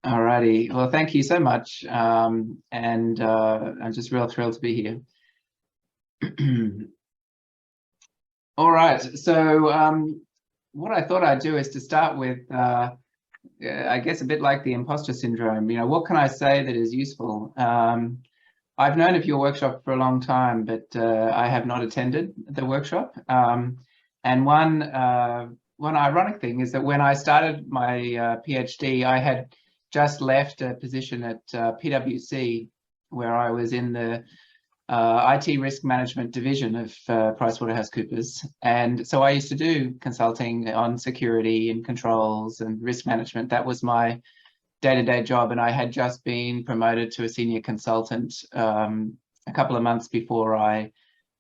Alrighty. Well, thank you so much. I'm just real thrilled to be here. All right. So what I thought I'd do is to start with, I guess, a bit like the imposter syndrome. You know, what can I say that is useful? I've known of your workshop for a long time, but I have not attended the workshop. And one ironic thing is that when I started my PhD, I had just left a position at PwC, where I was in the IT risk management division of PricewaterhouseCoopers. And so I used to do consulting on security and controls and risk management. That was my day-to-day job. And I had just been promoted to a senior consultant a couple of months before I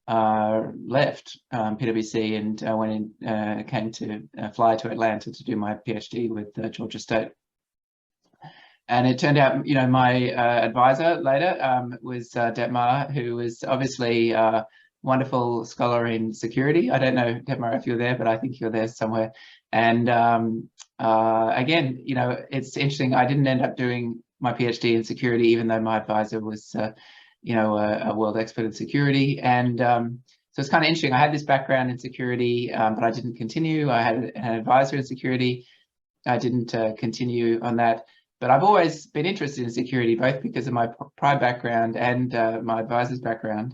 left PwC and went in, came to fly to Atlanta to do my PhD with Georgia State. And it turned out, you know, my advisor later was Detmar, who was obviously a wonderful scholar in security. I don't know, Detmar, if you're there, but I think you're there somewhere. And again, you know, it's interesting. I didn't end up doing my PhD in security, even though my advisor was, you know, a world expert in security. And so it's kind of interesting. I had this background in security, but I didn't continue. I had an advisor in security. I didn't continue on that. But I've always been interested in security, both because of my prior background and my advisor's background.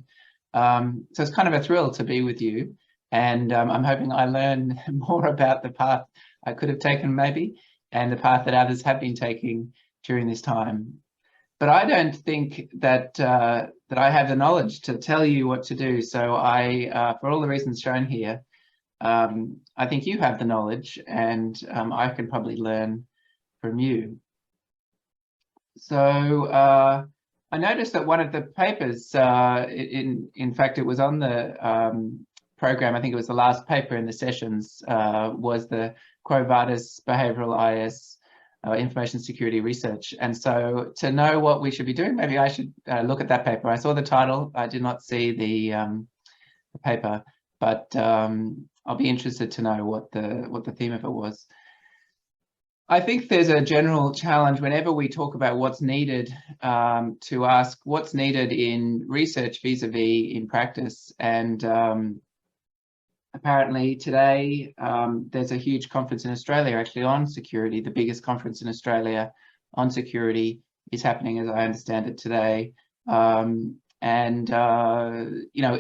So it's kind of a thrill to be with you. And I'm hoping I learn more about the path I could have taken maybe, and the path that others have been taking during this time. But I don't think that that I have the knowledge to tell you what to do. So for all the reasons shown here, I think you have the knowledge, and I can probably learn from you. So I noticed that one of the papers, in fact, it was on the program, I think it was the last paper in the sessions, was the Quo Vadis Behavioral IS Information Security Research. And so to know what we should be doing, maybe I should look at that paper. I saw the title, I did not see the paper, but I'll be interested to know what the theme of it was. I think there's a general challenge whenever we talk about what's needed to ask what's needed in research vis-a-vis in practice. And apparently today there's a huge conference in Australia actually on security. The biggest conference in Australia on security is happening, as I understand it, today. You know,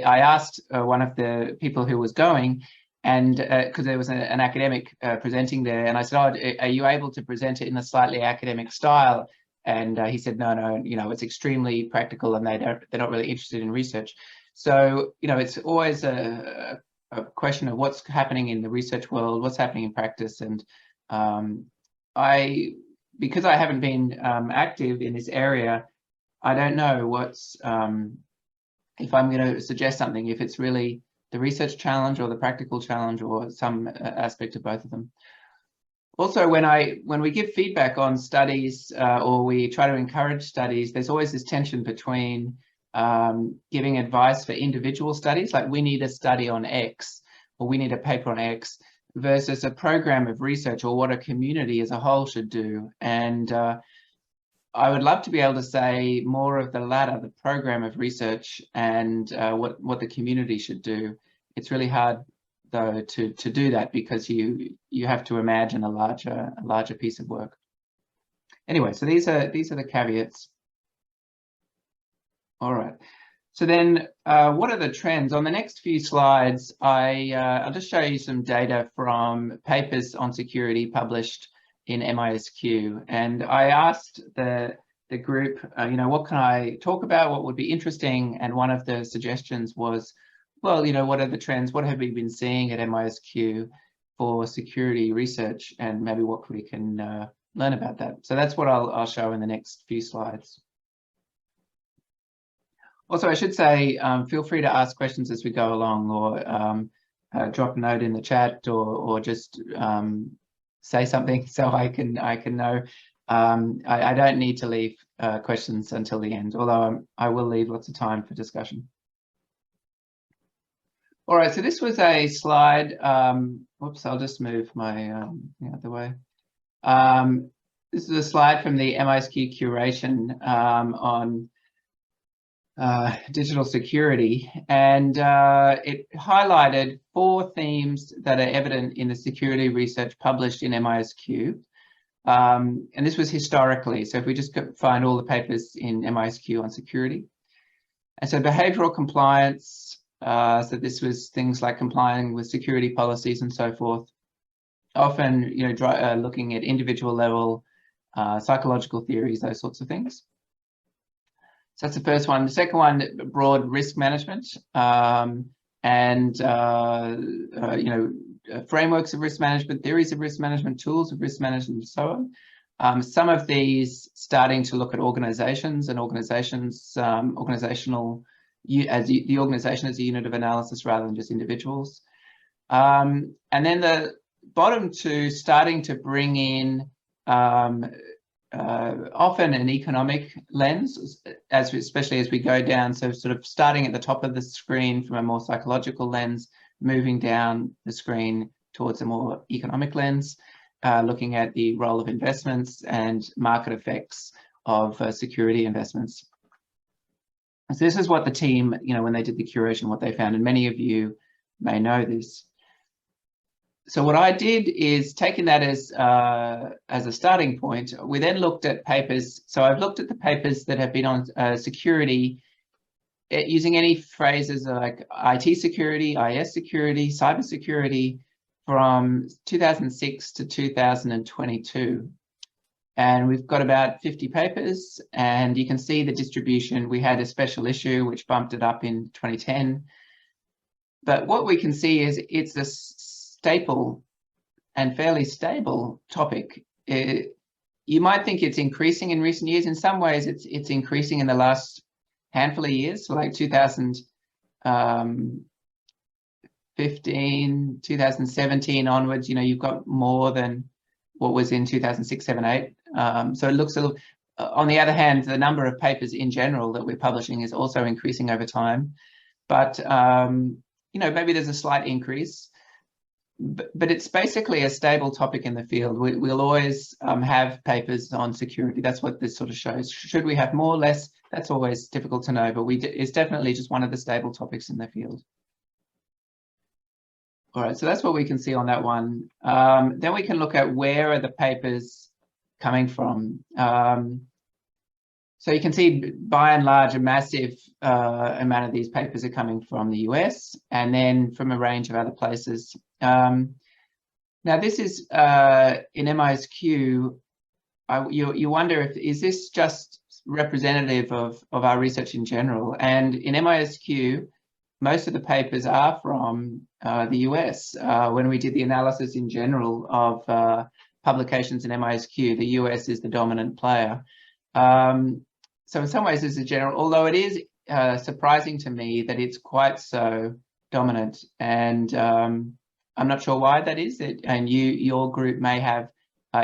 I asked one of the people who was going, and because there was an academic presenting there, and I said, "Oh, are you able to present it in a slightly academic style?" And he said, "No, you know, it's extremely practical, and they're not really interested in research." So, you know, it's always a question of what's happening in the research world, what's happening in practice, and because I haven't been active in this area, I don't know what's if I'm going to suggest something, if it's really the research challenge or the practical challenge or some aspect of both of them. Also, when we give feedback on studies or we try to encourage studies, there's always this tension between giving advice for individual studies, like we need a study on X or we need a paper on X, versus a program of research or what a community as a whole should do. And I would love to be able to say more of the latter, the program of research, and what the community should do. It's really hard, though, to do that because you have to imagine a larger piece of work. Anyway, so these are the caveats. All right. So then, what are the trends? On the next few slides, I'll just show you some data from papers on security published in MISQ, and I asked the group, you know, what can I talk about? What would be interesting? And one of the suggestions was, well, you know, what are the trends? What have we been seeing at MISQ for security research, and maybe what we can learn about that. So that's what I'll show in the next few slides. Also, I should say, feel free to ask questions as we go along, or drop a note in the chat, or just say something so I can know. I don't need to leave questions until the end, although I will leave lots of time for discussion. All right, so this was a slide. Whoops, I'll just move my the other way. This is a slide from the MISQ curation on digital security, and it highlighted 4 themes that are evident in the security research published in MISQ. And this was historically, so if we just find all the papers in MISQ on security. And so behavioral compliance, so this was things like complying with security policies and so forth. Often, looking at individual level, psychological theories, those sorts of things. So that's the first one. The second one, broad risk management, and frameworks of risk management, theories of risk management, tools of risk management, and so on. Some of these starting to look at organizations and organizations, organizational, as the organization as a unit of analysis rather than just individuals. And then the bottom 2 starting to bring in often an economic lens, especially as we go down. So sort of starting at the top of the screen from a more psychological lens, moving down the screen towards a more economic lens, looking at the role of investments and market effects of security investments. So this is what the team, when they did the curation, what they found, and many of you may know this. So what I did is taking that as a starting point, we then looked at papers. So I've looked at the papers that have been on security using any phrases like IT security, IS security, cyber security from 2006 to 2022. And we've got about 50 papers, and you can see the distribution. We had a special issue which bumped it up in 2010. But what we can see is it's a staple and fairly stable topic. You might think it's increasing in recent years. In some ways, it's increasing in the last handful of years, so like 2015, 2017 onwards. You've got more than what was in 2006, 7, 8. So it looks a little. On the other hand, the number of papers in general that we're publishing is also increasing over time. But maybe there's a slight increase. But it's basically a stable topic in the field. We'll always have papers on security. That's what this sort of shows. Should we have more, less? That's always difficult to know, but it's definitely just one of the stable topics in the field. All right, so that's what we can see on that one. Then we can look at where are the papers coming from. So you can see, by and large, a massive amount of these papers are coming from the US, and then from a range of other places. Now, this is in MISQ. You wonder is this just representative of our research in general? And in MISQ, most of the papers are from the US. When we did the analysis in general of publications in MISQ, the US is the dominant player. So in some ways, it's a general, although it is surprising to me that it's quite so dominant. And I'm not sure why that is. And your group may have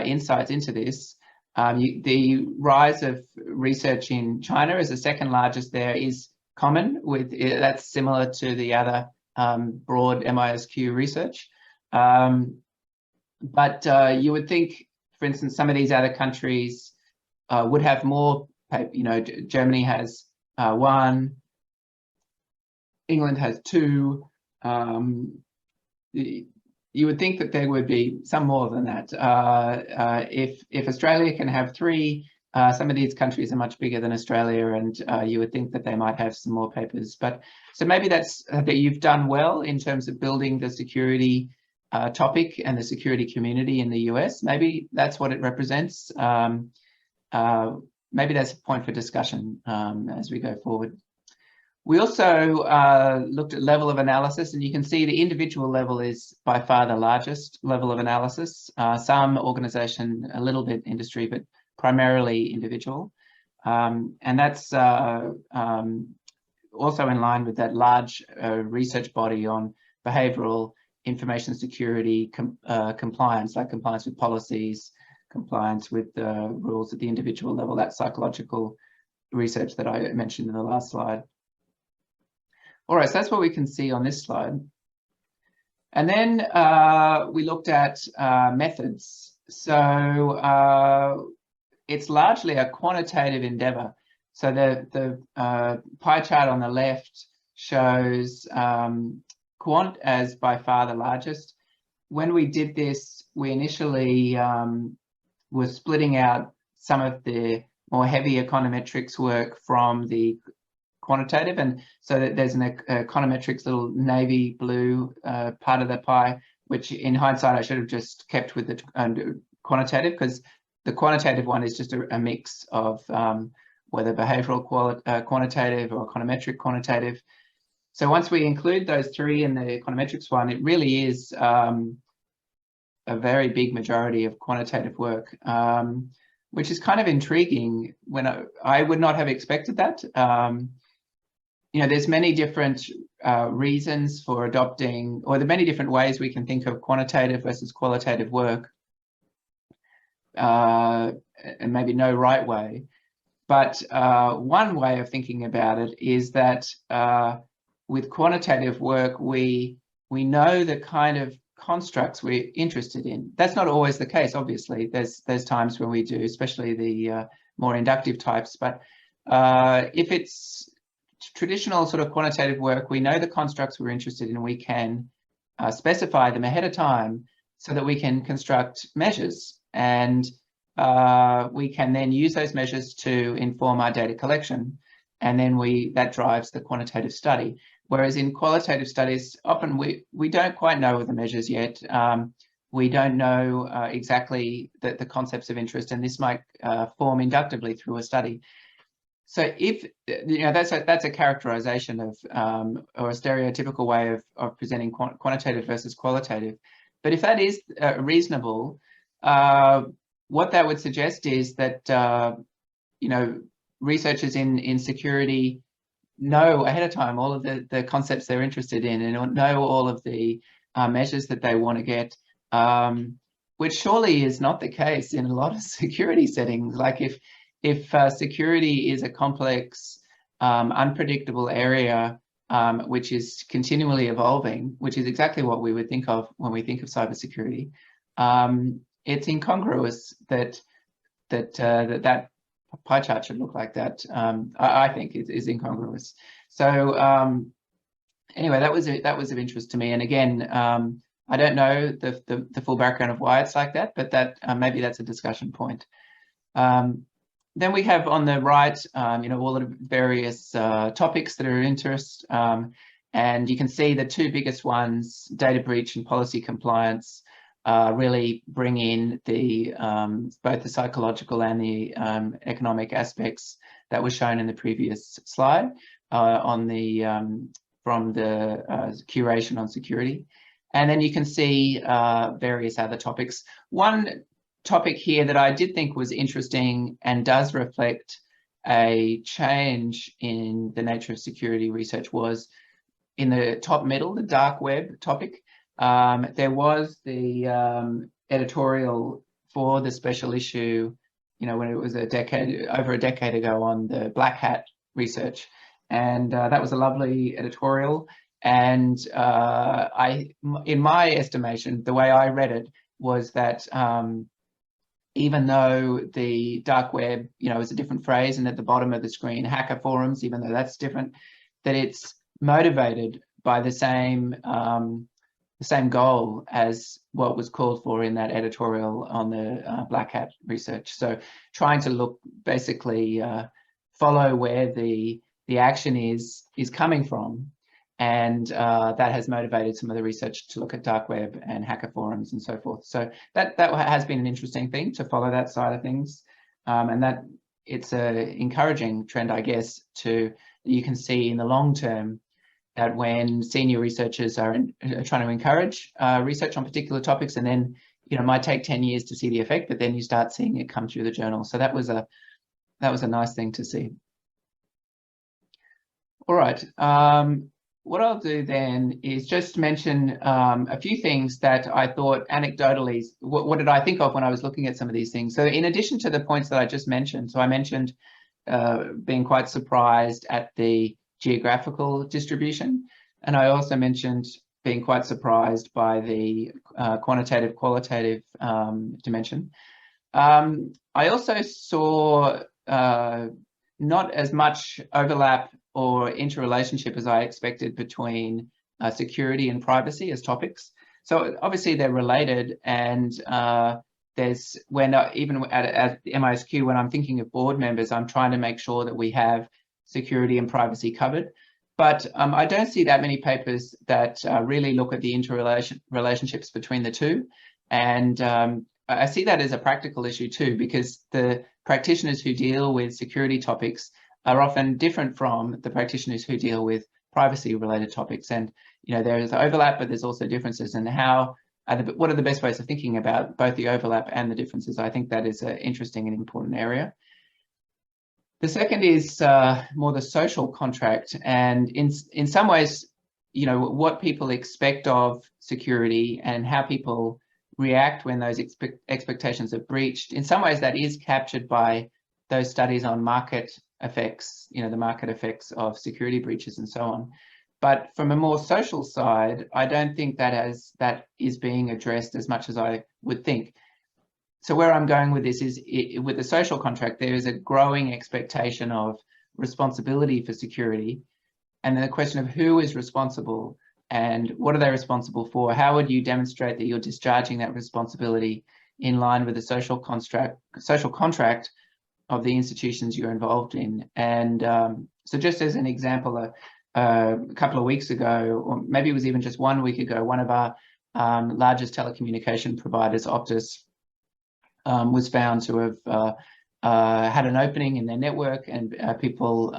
insights into this. The rise of research in China as the second largest there is common with, that's similar to the other broad MISQ research. But you would think, for instance, some of these other countries would have more. Germany has 1, England has 2. You would think that there would be some more than that. If Australia can have 3, some of these countries are much bigger than Australia, and you would think that they might have some more papers. But so maybe that's that you've done well in terms of building the security topic and the security community in the US. Maybe that's what it represents. Maybe that's a point for discussion as we go forward. We also looked at level of analysis, and you can see the individual level is by far the largest level of analysis. Some organization, a little bit industry, but primarily individual. And that's also in line with that large research body on behavioral information security compliance, like compliance with policies, compliance with rules at the individual level, that psychological research that I mentioned in the last slide. All right, so that's what we can see on this slide. And then we looked at methods. So it's largely a quantitative endeavor. So the pie chart on the left shows quant as by far the largest. When we did this, we initially were splitting out some of the more heavy econometrics work from the quantitative, and so that there's an econometrics little navy blue part of the pie, which in hindsight I should have just kept with the quantitative, because the quantitative one is just a mix of whether behavioral quantitative or econometric quantitative. So once we include those three in the econometrics one, it really is a very big majority of quantitative work, which is kind of intriguing. When I would not have expected that. You know, there's many different reasons for adopting, or the many different ways we can think of quantitative versus qualitative work, and maybe no right way. But one way of thinking about it is that with quantitative work, we know the kind of constructs we're interested in. That's not always the case, obviously. There's times when we do, especially the more inductive types. But if it's traditional sort of quantitative work, we know the constructs we're interested in. We can specify them ahead of time so that we can construct measures, and we can then use those measures to inform our data collection, and then that drives the quantitative study. Whereas in qualitative studies, often we don't quite know the measures yet. We don't know exactly the concepts of interest, and this might form inductively through a study. So if, you know, that's a characterization of or a stereotypical way of presenting quantitative versus qualitative. But if that is reasonable, what that would suggest is that you know, researchers in security know ahead of time all of the concepts they're interested in, and know all of the measures that they want to get, which surely is not the case in a lot of security settings. Like if security is a complex, unpredictable area, which is continually evolving, which is exactly what we would think of when we think of cybersecurity, it's incongruous that pie chart should look like that. I think it is incongruous. So anyway, that was of interest to me. And again, I don't know the full background of why it's like that, but that maybe that's a discussion point. Then we have on the right, you know, all the various topics that are of interest, and you can see the two biggest ones, data breach and policy compliance, really bring in the both the psychological and the economic aspects that were shown in the previous slide on the from the curation on security. And then you can see various other topics. One topic here that I did think was interesting and does reflect a change in the nature of security research was in the top middle, the dark web topic. There was the editorial for the special issue, you know, when it was over a decade ago, on the black hat research, and that was a lovely editorial. And in my estimation, the way I read it was that even though the dark web, you know, is a different phrase, and at the bottom of the screen, hacker forums, even though that's different, that it's motivated by the same goal as what was called for in that editorial on the black hat research. So trying to look, basically follow where the action is coming from, and that has motivated some of the research to look at dark web and hacker forums and so forth. So that has been an interesting thing to follow that side of things, and that it's a encouraging trend, I guess, you can see in the long term that when senior researchers are trying to encourage research on particular topics, and then, you know, it might take 10 years to see the effect, but then you start seeing it come through the journal. So that was a nice thing to see. All right. What I'll do then is just mention a few things that I thought anecdotally, what did I think of when I was looking at some of these things? So in addition to the points that I just mentioned, so I mentioned being quite surprised at the geographical distribution, and I also mentioned being quite surprised by the quantitative qualitative dimension. I also saw not as much overlap or interrelationship as I expected between security and privacy as topics. So obviously they're related, and there's even at the MISQ, when I'm thinking of board members, I'm trying to make sure that we have security and privacy covered. But I don't see that many papers that really look at the interrelationships between the two. And I see that as a practical issue too, because the practitioners who deal with security topics are often different from the practitioners who deal with privacy related topics. And, you know, there is overlap, but there's also differences. And what are the best ways of thinking about both the overlap and the differences? I think that is an interesting and important area. The second is more the social contract, and in some ways, you know, what people expect of security and how people react when those expectations are breached. In some ways, that is captured by those studies on market effects, you know, the market effects of security breaches and so on. But from a more social side, I don't think that is being addressed as much as I would think. So where I'm going with this is, with the social contract, there is a growing expectation of responsibility for security. And then the question of who is responsible and what are they responsible for? How would you demonstrate that you're discharging that responsibility in line with the social contract of the institutions you're involved in? And so just as an example, a couple of weeks ago, or maybe it was even just 1 week ago, one of our largest telecommunication providers, Optus, was found to have had an opening in their network, and people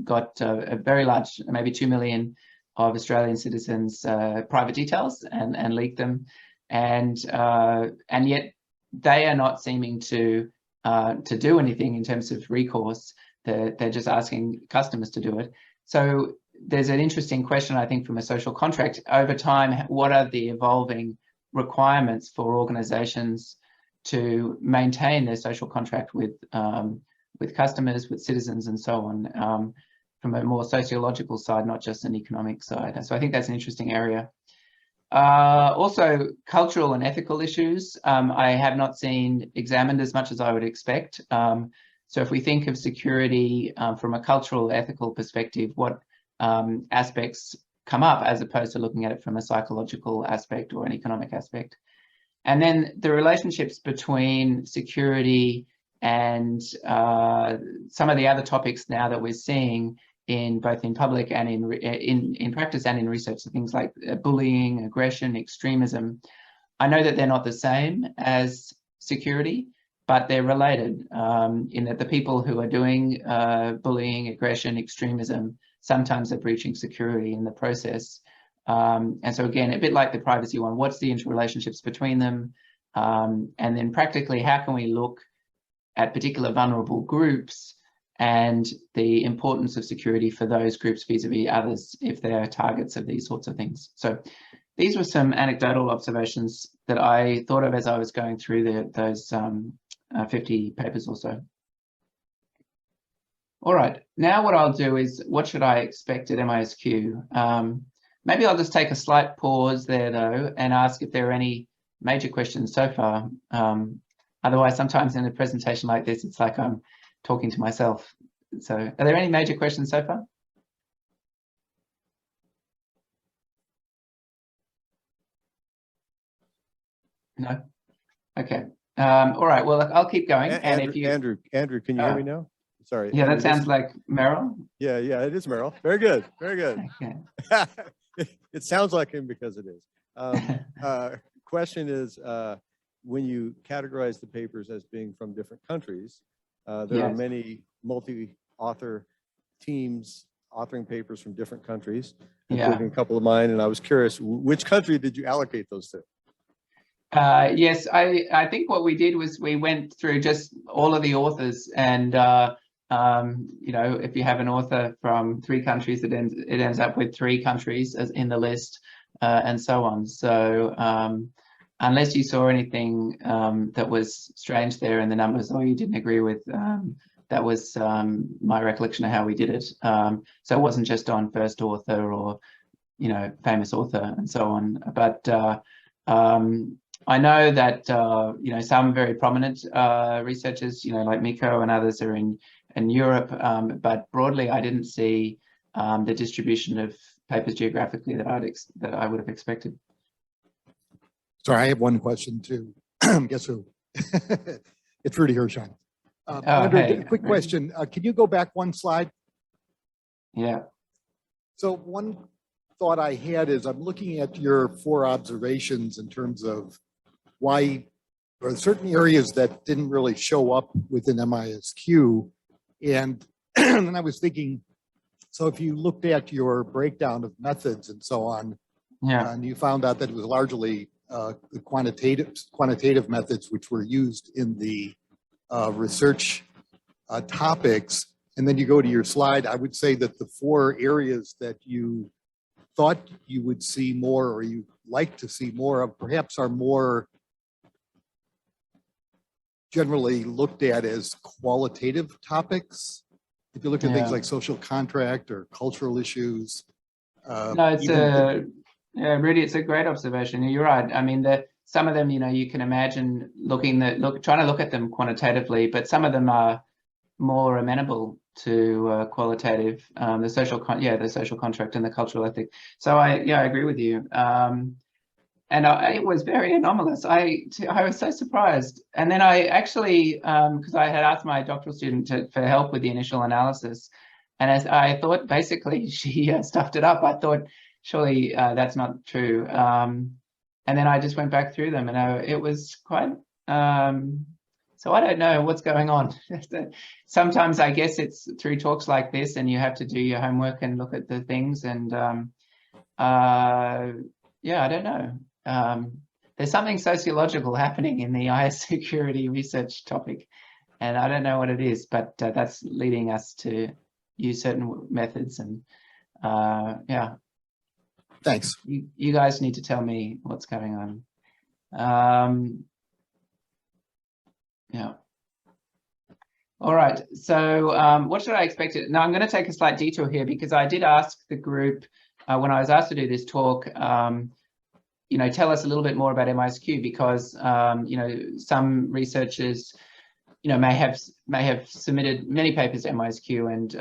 got a very large, maybe 2 million of Australian citizens' private details and leaked them, and yet they are not seeming to do anything in terms of recourse. They're just asking customers to do it. So there's an interesting question, I think, from a social contract over time. What are the evolving requirements for organizations to maintain their social contract with customers, with citizens, and so on, from a more sociological side, not just an economic side? So I think that's an interesting area. Also, cultural and ethical issues, I have not seen examined as much as I would expect. So if we think of security from a cultural, ethical perspective, what aspects come up as opposed to looking at it from a psychological aspect or an economic aspect? And then the relationships between security and some of the other topics now that we're seeing in both in public and in practice and in research, so things like bullying, aggression, extremism. I know that they're not the same as security, but they're related in that the people who are doing bullying, aggression, extremism, sometimes are breaching security in the process. And so again, a bit like the privacy one, what's the interrelationships between them? And then practically, how can we look at particular vulnerable groups and the importance of security for those groups vis-a-vis others if they're targets of these sorts of things? So these were some anecdotal observations that I thought of as I was going through those 50 papers or so. All right, now what I'll do is, what should I expect at MISQ? Maybe I'll just take a slight pause there, though, and ask if there are any major questions so far. Otherwise, sometimes in a presentation like this, it's like I'm talking to myself. So are there any major questions so far? No? Okay. All right, well, I'll keep going. And Andrew, if you... Andrew, can you hear me now? Sorry. Yeah, that sounds like Merrill. Yeah, it is Merrill. Very good, very good. Okay. It sounds like him because it is. Question is, when you categorize the papers as being from different countries, there are many multi-author teams authoring papers from different countries, including a couple of mine, and I was curious, which country did you allocate those to? Yes, I think what we did was we went through just all of the authors, and you know, if you have an author from 3 countries, it ends up with 3 countries as in the list, and so on. So unless you saw anything that was strange there in the numbers, or you didn't agree with, that was my recollection of how we did it. So it wasn't just on first author or, you know, famous author and so on. But I know that some very prominent researchers, like Miko and others, are in Europe, but broadly, I didn't see the distribution of papers geographically that I would have expected. Sorry, I have one question too. Guess who? It's Rudy Hirshon. Hey, quick question. Can you go back one slide? Yeah. So one thought I had is I'm looking at your 4 observations in terms of why there are certain areas that didn't really show up within MISQ. And then I was thinking, so if you looked at your breakdown of methods and so on, yeah, and you found out that it was largely the quantitative methods which were used in the research topics, and then you go to your slide, I would say that the 4 areas that you thought you would see more or you like to see more of perhaps are more generally looked at as qualitative topics. If you look at things like social contract or cultural issues. No, it's Rudy, it's a great observation. You're right. I mean, some of them, you can imagine trying to look at them quantitatively, but some of them are more amenable to qualitative, the social contract and the cultural ethic. So I agree with you. And it was very anomalous. I was so surprised. And then I actually, because I had asked my doctoral student for help with the initial analysis, and as I thought basically she stuffed it up. I thought surely that's not true. And then I just went back through them, and it was quite. So I don't know what's going on. Sometimes I guess it's through talks like this, and you have to do your homework and look at the things. And I don't know. There's something sociological happening in the IS security research topic, and I don't know what it is, but that's leading us to use certain methods. And Thanks. You guys need to tell me what's going on. Yeah. All right. So what should I expect? Now I'm going to take a slight detour here because I did ask the group when I was asked to do this talk, tell us a little bit more about MISQ because, some researchers, may have submitted many papers to MISQ, and,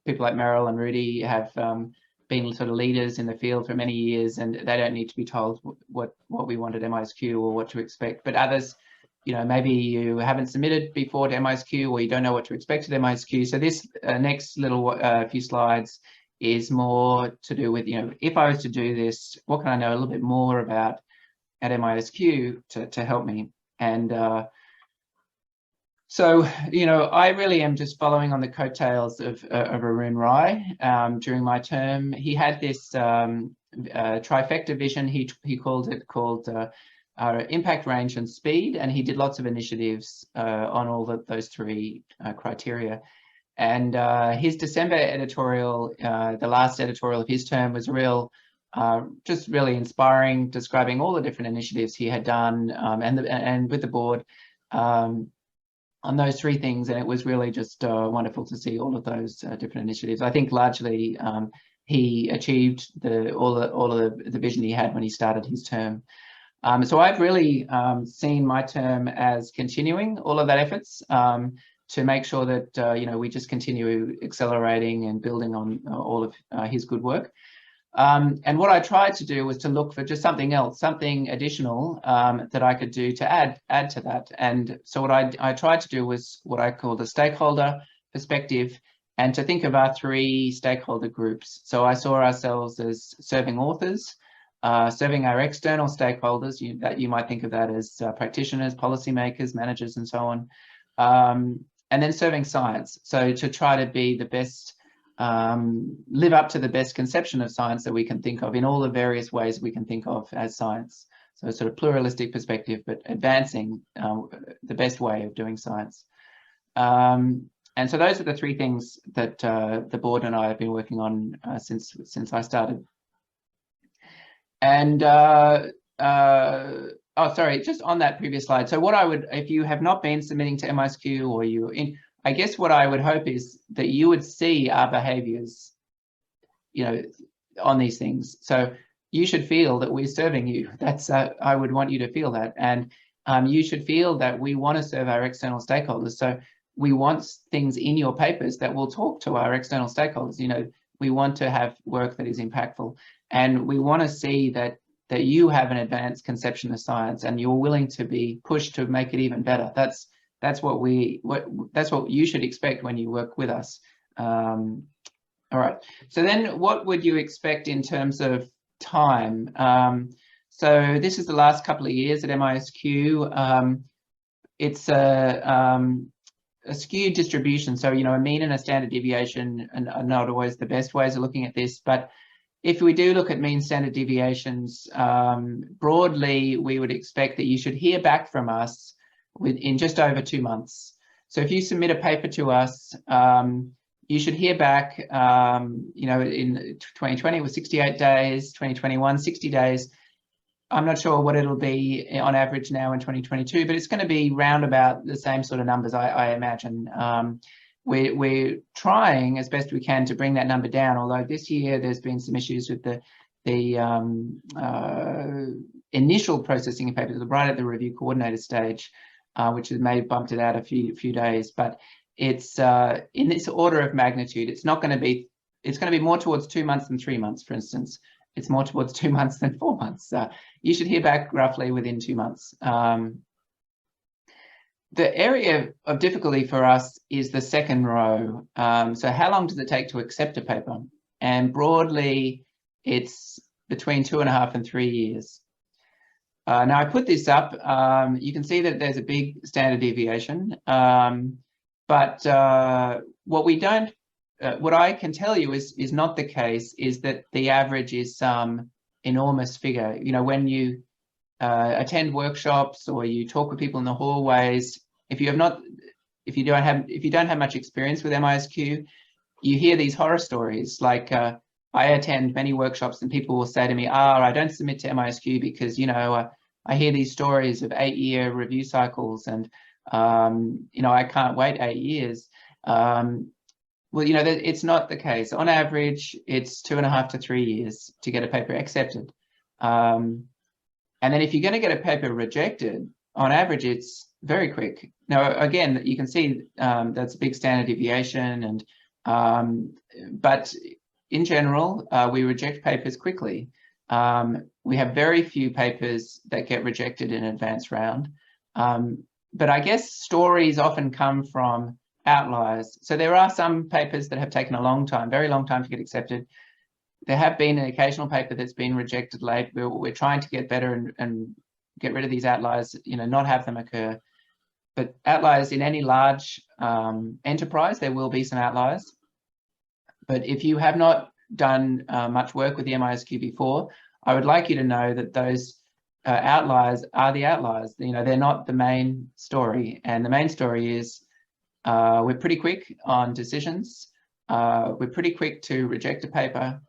people like Meryl and Rudy have been sort of leaders in the field for many years, and they don't need to be told what we want at MISQ or what to expect. But others, maybe you haven't submitted before to MISQ or you don't know what to expect at MISQ. So this next little few slides is more to do with, if I was to do this, what can I know a little bit more about at MISQ to help me? And so, I really am just following on the coattails of Arun Rai during my term. He had this trifecta vision, he called impact, range, and speed, and he did lots of initiatives on all those 3 criteria. And his December editorial, the last editorial of his term, was just really inspiring, describing all the different initiatives he had done and with the board on those 3 things. And it was really just wonderful to see all of those different initiatives. I think largely he achieved all of the vision he had when he started his term. So I've really seen my term as continuing all of that efforts to make sure that we just continue accelerating and building on all of his good work. And what I tried to do was to look for just something else, something additional that I could do to add to that. And so what I tried to do was what I call the stakeholder perspective, and to think of our 3 stakeholder groups. So I saw ourselves as serving authors, serving our external stakeholders, that you might think of that as practitioners, policymakers, managers, and so on, and then serving science. So to try to be the best, live up to the best conception of science that we can think of in all the various ways we can think of as science. So sort of pluralistic perspective, but advancing the best way of doing science. And so those are the 3 things that the board and I have been working on since I started. And sorry, just on that previous slide. So what I would, if you have not been submitting to MISQ or I guess what I would hope is that you would see our behaviors, on these things. So, you should feel that we're serving you. That's I would want you to feel that, and you should feel that we want to serve our external stakeholders. So we want things in your papers that will talk to our external stakeholders. You know, we want to have work that is impactful, and we want to see that you have an advanced conception of science and you're willing to be pushed to make it even better. That's what you should expect when you work with us. All right. So then, what would you expect in terms of time? So this is the last couple of years at MISQ. It's a skewed distribution. So, you know, a mean and a standard deviation are not always the best ways of looking at this. But if we do look at mean standard deviations, broadly, we would expect that you should hear back from us in just over 2 months. So if you submit a paper to us, you should hear back, you know, in 2020 it was 68 days, 2021, 60 days. I'm not sure what it'll be on average now in 2022, but it's going to be round about the same sort of numbers, I imagine. We're trying as best we can to bring that number down, although this year there's been some issues with the initial processing of papers right at the review coordinator stage, which has bumped it out a few days. But it's in this order of magnitude. It's not going to be. It's going to be more towards 2 months than 3 months, for instance. It's more towards 2 months than 4 months. You should hear back roughly within 2 months. The area of difficulty for us is the second row. So how long does it take to accept a paper? And broadly, it's between 2.5 and 3 years. Now I put this up. You can see that there's a big standard deviation. But what I can tell you is not the case, is that the average is some enormous figure. You know, when you attend workshops or you talk with people in the hallways, if you don't have much experience with MISQ, you hear these horror stories. Like I attend many workshops and people will say to me, I don't submit to MISQ because, you know, I hear these stories of 8-year review cycles and, you know, I can't wait 8 years. Well, you know, it's not the case. On average, it's 2.5 to 3 years to get a paper accepted. And then if you're going to get a paper rejected, on average, it's very quick. Now, again, you can see that's a big standard deviation, and but in general, we reject papers quickly. We have very few papers that get rejected in advanced round. But I guess stories often come from outliers. So there are some papers that have taken a long time, very long time to get accepted. There have been an occasional paper that's been rejected late. We're trying to get better and get rid of these outliers, you know, not have them occur. But outliers in any large enterprise, there will be some outliers. But if you have not done much work with the MISQ before, I would like you to know that those outliers are the outliers. You know, they're not the main story. And the main story is we're pretty quick on decisions. We're pretty quick to reject a paper.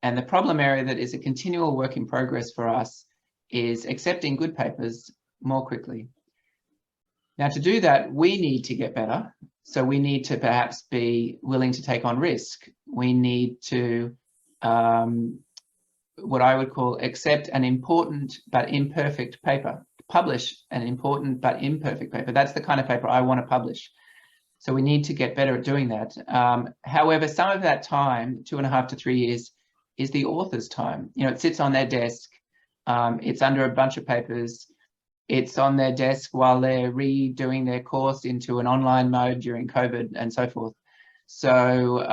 And the problem area that is a continual work in progress for us is accepting good papers more quickly. Now, to do that, we need to get better. So we need to perhaps be willing to take on risk. We need to, what I would call, accept an important but imperfect paper, publish an important but imperfect paper. That's the kind of paper I want to publish. So we need to get better at doing that. However, some of that time, 2.5 to 3 years, is the author's time. You know, it sits on their desk. It's under a bunch of papers. It's on their desk while they're redoing their course into an online mode during COVID and so forth. So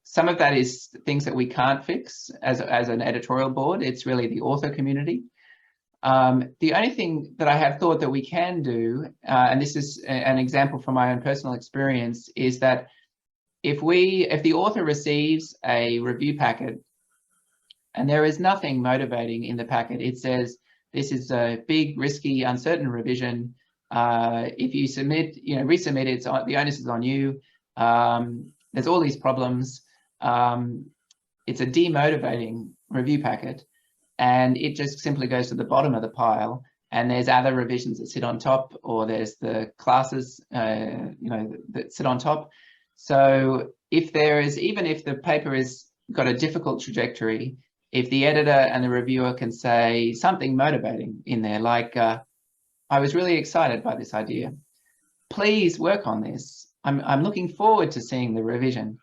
some of that is things that we can't fix as an editorial board. It's really the author community. The only thing that I have thought that we can do, and this is an example from my own personal experience, is that if the author receives a review packet and there is nothing motivating in the packet, it says, this is a big, risky, uncertain revision. If you submit, you know, resubmit it, the onus is on you. There's all these problems. It's a demotivating review packet, and it just simply goes to the bottom of the pile. And there's other revisions that sit on top, or there's the classes, you know, that sit on top. So if there is, even if the paper has got a difficult trajectory, if the editor and the reviewer can say something motivating in there, like, I was really excited by this idea. Please work on this. I'm looking forward to seeing the revision.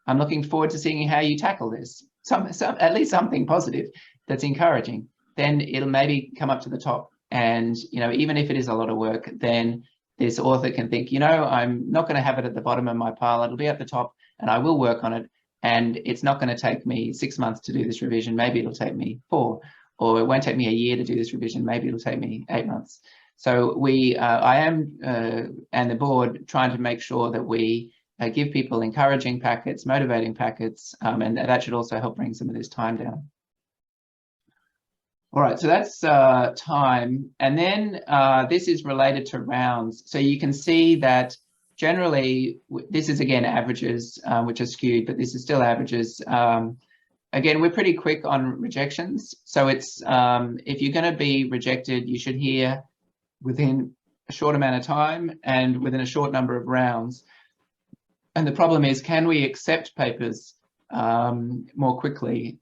I'm looking forward to seeing how you tackle this. At least something positive that's encouraging. Then it'll maybe come up to the top. And, you know, even if it is a lot of work, then this author can think, you know, I'm not going to have it at the bottom of my pile. It'll be at the top and I will work on it. And it's not going to take me 6 months to do this revision. Maybe it'll take me 4, or it won't take me a year to do this revision. Maybe it'll take me 8 months. So I am and the board trying to make sure that we give people encouraging packets, motivating packets, and that should also help bring some of this time down. All right, so that's time. And then this is related to rounds. So you can see that generally, this is again averages, which are skewed, but this is still averages. Again, we're pretty quick on rejections. So it's if you're going to be rejected, you should hear within a short amount of time and within a short number of rounds. And the problem is, can we accept papers more quickly?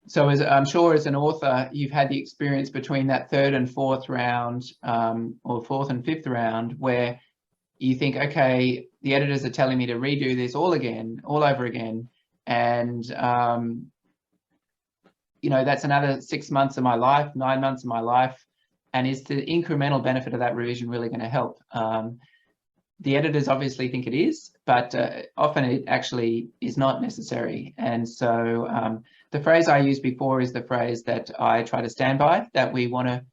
So as I'm sure as an author, you've had the experience between that 3rd and 4th round or 4th and 5th round where you think, okay, the editors are telling me to redo this all over again. And, you know, that's another 6 months of my life, 9 months of my life. And is the incremental benefit of that revision really going to help? The editors obviously think it is, but often it actually is not necessary. And so the phrase I used before is the phrase that I try to stand by, that we want to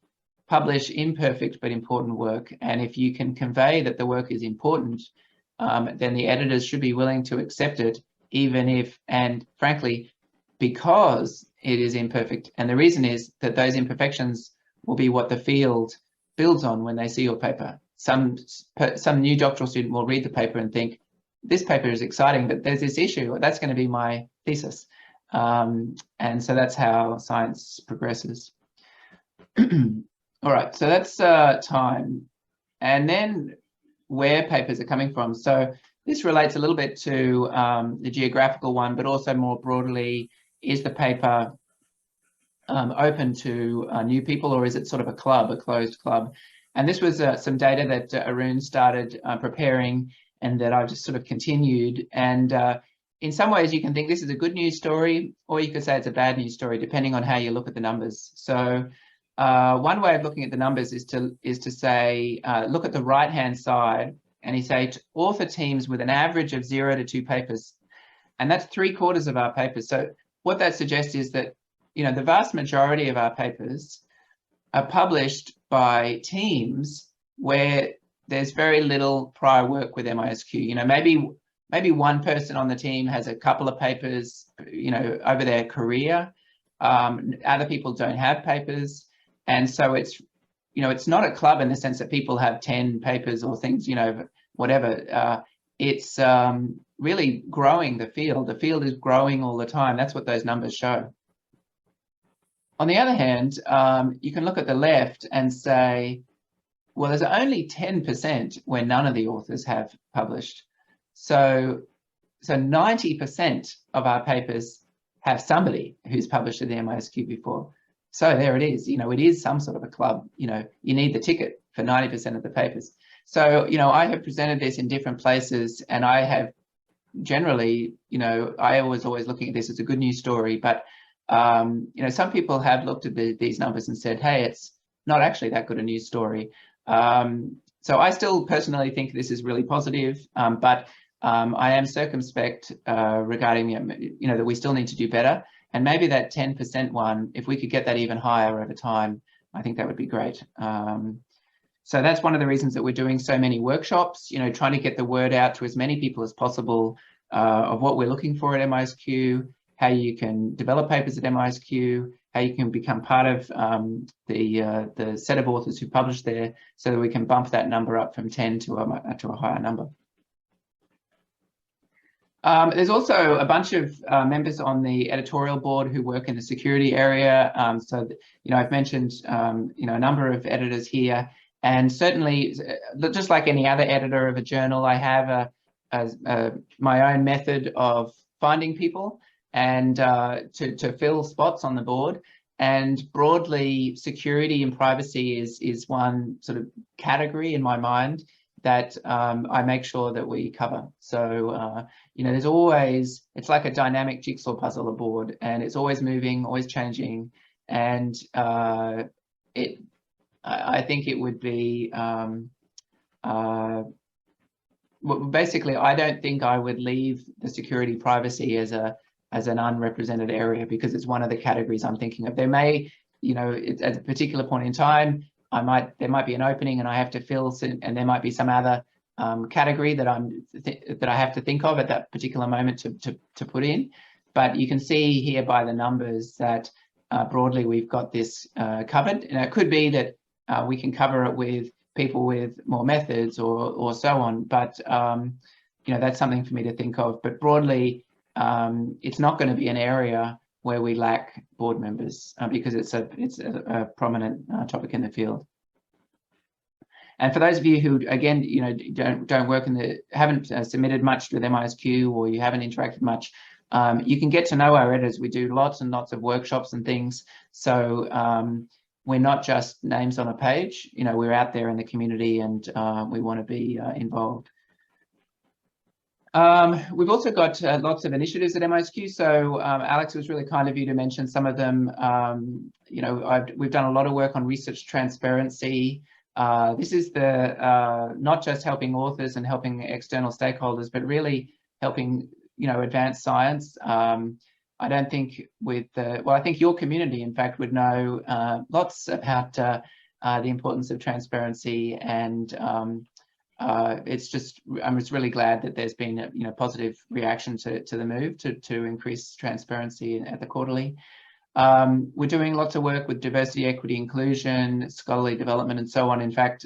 publish imperfect but important work. And if you can convey that the work is important, then the editors should be willing to accept it, even if, and frankly, because it is imperfect. And the reason is that those imperfections will be what the field builds on when they see your paper. Some new doctoral student will read the paper and think, this paper is exciting, but there's this issue, that's going to be my thesis. And so that's how science progresses. All right, so that's time. And then where papers are coming from. So this relates a little bit to the geographical one, but also more broadly, is the paper open to new people, or is it sort of a club, a closed club? And this was some data that Arun started preparing and that I've just sort of continued. And in some ways you can think this is a good news story, or you could say it's a bad news story, depending on how you look at the numbers. So one way of looking at the numbers is to say, look at the right-hand side, and you say author teams with an average of 0 to 2 papers. And that's 3/4 of our papers. So what that suggests is that, you know, the vast majority of our papers are published by teams where there's very little prior work with MISQ. You know, maybe one person on the team has a couple of papers, you know, over their career. Other people don't have papers. And so it's, you know, it's not a club in the sense that people have 10 papers or things, you know, whatever. It's really growing the field. The field is growing all the time. That's what those numbers show. On the other hand, you can look at the left and say, well, there's only 10% where none of the authors have published. So 90% of our papers have somebody who's published at the MISQ before. So there it is. You know, it is some sort of a club. You know, you need the ticket for 90% of the papers. So, you know, I have presented this in different places, and I have generally, you know, I was always looking at this as a good news story, but you know, some people have looked at these numbers and said, hey, it's not actually that good a news story. So I still personally think this is really positive, but I am circumspect regarding, you know, that we still need to do better. And maybe that 10% one, if we could get that even higher over time, I think that would be great. So that's one of the reasons that we're doing so many workshops, you know, trying to get the word out to as many people as possible of what we're looking for at MISQ, how you can develop papers at MISQ, how you can become part of the set of authors who publish there, so that we can bump that number up from 10 to a higher number. There's also a bunch of members on the editorial board who work in the security area. So, you know, I've mentioned, you know, a number of editors here, and certainly, just like any other editor of a journal, I have my own method of finding people. and to fill spots on the board. And broadly, security and privacy is one sort of category in my mind that I make sure that we cover. So, you know, there's always, it's like a dynamic jigsaw puzzle, a board, and it's always moving, always changing. And I think it would be, basically, I don't think I would leave the security privacy as an unrepresented area, because it's one of the categories I'm thinking of. There may, you know, at a particular point in time, there might be an opening and I have to fill, and there might be some other category that I have to think of at that particular moment to put in. But you can see here by the numbers that broadly we've got this covered, and it could be that we can cover it with people with more methods or so on. But you know, that's something for me to think of. But broadly, it's not going to be an area where we lack board members because it's a prominent topic in the field. And for those of you who, again, you know, don't work haven't submitted much with MISQ, or you haven't interacted much, you can get to know our editors. We do lots and lots of workshops and things. So we're not just names on a page. You know, we're out there in the community, and we want to be involved. We've also got lots of initiatives at MISQ. So Alex, it was really kind of you to mention some of them. You know, we've done a lot of work on research transparency. This is not just helping authors and helping external stakeholders, but really helping, you know, advance science. I don't think well, I think your community, in fact, would know lots about the importance of transparency, and it's just, I'm just really glad that there's been a, you know, positive reaction to the move to increase transparency at the quarterly. We're doing lots of work with diversity, equity, inclusion, scholarly development, and so on. In fact,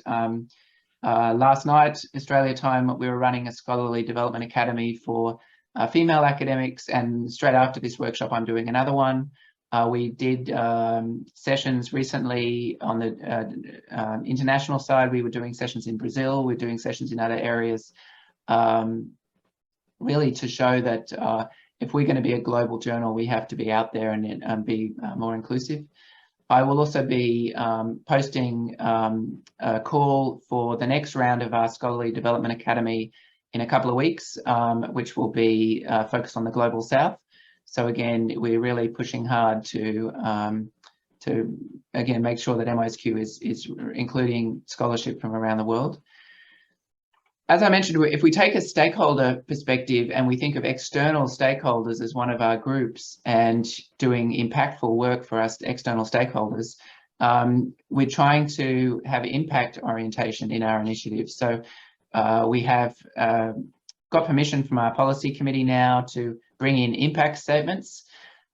last night, Australia time, we were running a scholarly development academy for female academics, and straight after this workshop, I'm doing another one. We did sessions recently on the international side. We were doing sessions in Brazil. We're doing sessions in other areas, really to show that if we're going to be a global journal, we have to be out there and be more inclusive. I will also be posting a call for the next round of our Scholarly Development Academy in a couple of weeks, which will be focused on the Global South. So again, we're really pushing hard to again make sure that MISQ is including scholarship from around the world. As I mentioned, if we take a stakeholder perspective and we think of external stakeholders as one of our groups and doing impactful work for us external stakeholders, we're trying to have impact orientation in our initiatives. So we have got permission from our policy committee now to bring in impact statements.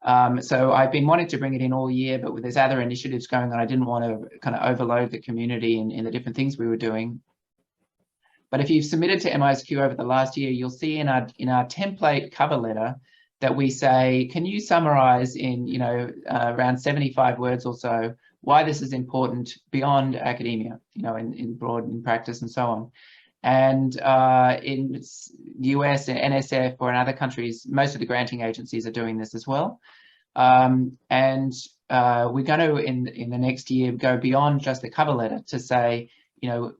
So I've been wanting to bring it in all year, but there's other initiatives going on. I didn't want to kind of overload the community in the different things we were doing. But if you've submitted to MISQ over the last year, you'll see in our template cover letter that we say, can you summarize in, you know, around 75 words or so why this is important beyond academia, you know, in broad in practice and so on. And in the US and NSF or in other countries, most of the granting agencies are doing this as well. And we're going to, in the next year, go beyond just the cover letter to say, you know,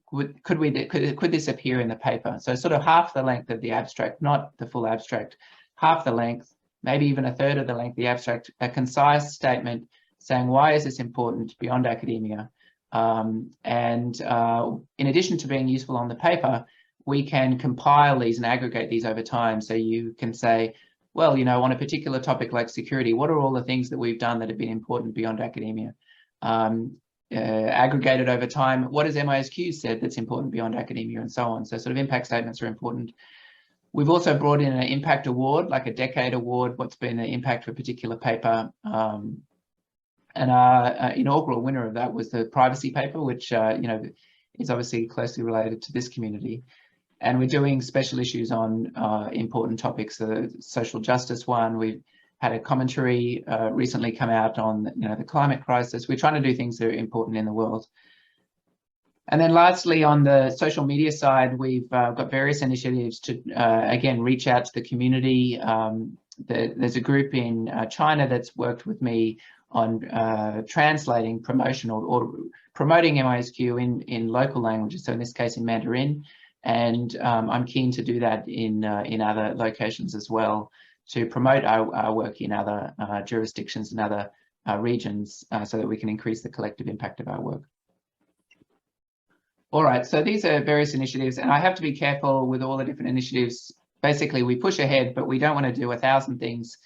could this appear in the paper? So sort of half the length of the abstract, not the full abstract, half the length, maybe even a third of the length of the abstract, a concise statement saying, why is this important beyond academia? And in addition to being useful on the paper, we can compile these and aggregate these over time. So you can say, well, you know, on a particular topic like security, what are all the things that we've done that have been important beyond academia? Aggregated over time, what has MISQ said that's important beyond academia, and so on. So sort of impact statements are important. We've also brought in an impact award, like a decade award, what's been the impact for a particular paper. And our inaugural winner of that was the privacy paper, which you know, is obviously closely related to this community. And we're doing special issues on important topics, the social justice one. We've had a commentary recently come out on, you know, the climate crisis. We're trying to do things that are important in the world. And then lastly, on the social media side, we've got various initiatives to, again, reach out to the community. there's a group in China that's worked with me on translating promotion or promoting MISQ in local languages, so in this case in Mandarin, and I'm keen to do that in other locations as well, to promote our work in other jurisdictions and other regions, so that we can increase the collective impact of our work. All right, so these are various initiatives, and I have to be careful with all the different initiatives. Basically, we push ahead, but we don't want to do 1,000 things,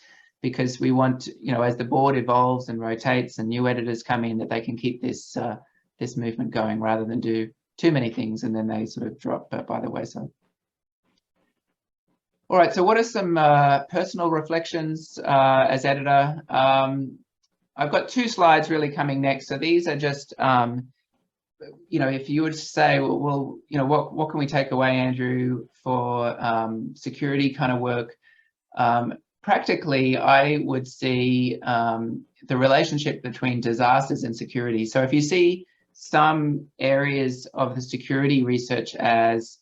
because we want, you know, as the board evolves and rotates and new editors come in, that they can keep this this movement going, rather than do too many things and then they sort of drop by the wayside. All right, so what are some personal reflections as editor? I've got 2 slides really coming next. So these are just, you know, if you were to say, well, you know, what can we take away, Andrew, for security kind of work? Practically, I would see the relationship between disasters and security. So if you see some areas of the security research as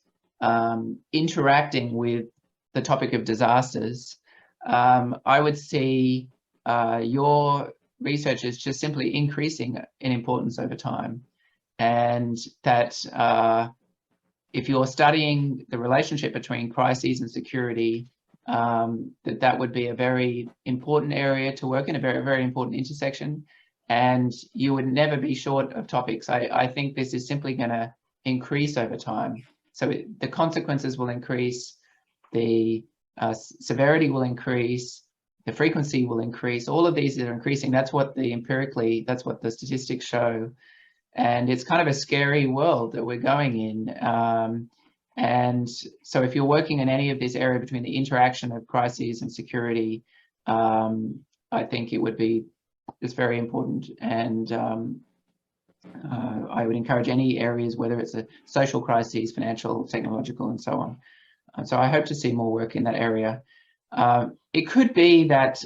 interacting with the topic of disasters, I would see your research is just simply increasing in importance over time. And that if you're studying the relationship between crises and security, that would be a very important area to work in, a very, very important intersection. And you would never be short of topics. I think this is simply going to increase over time. So the consequences will increase, the severity will increase, the frequency will increase. All of these are increasing. That's what that's what the statistics show. And it's kind of a scary world that we're going in. And so if you're working in any of this area between the interaction of crises and security, I think it would be just very important. And I would encourage any areas, whether it's a social crises, financial, technological, and so on. So I hope to see more work in that area. It could be that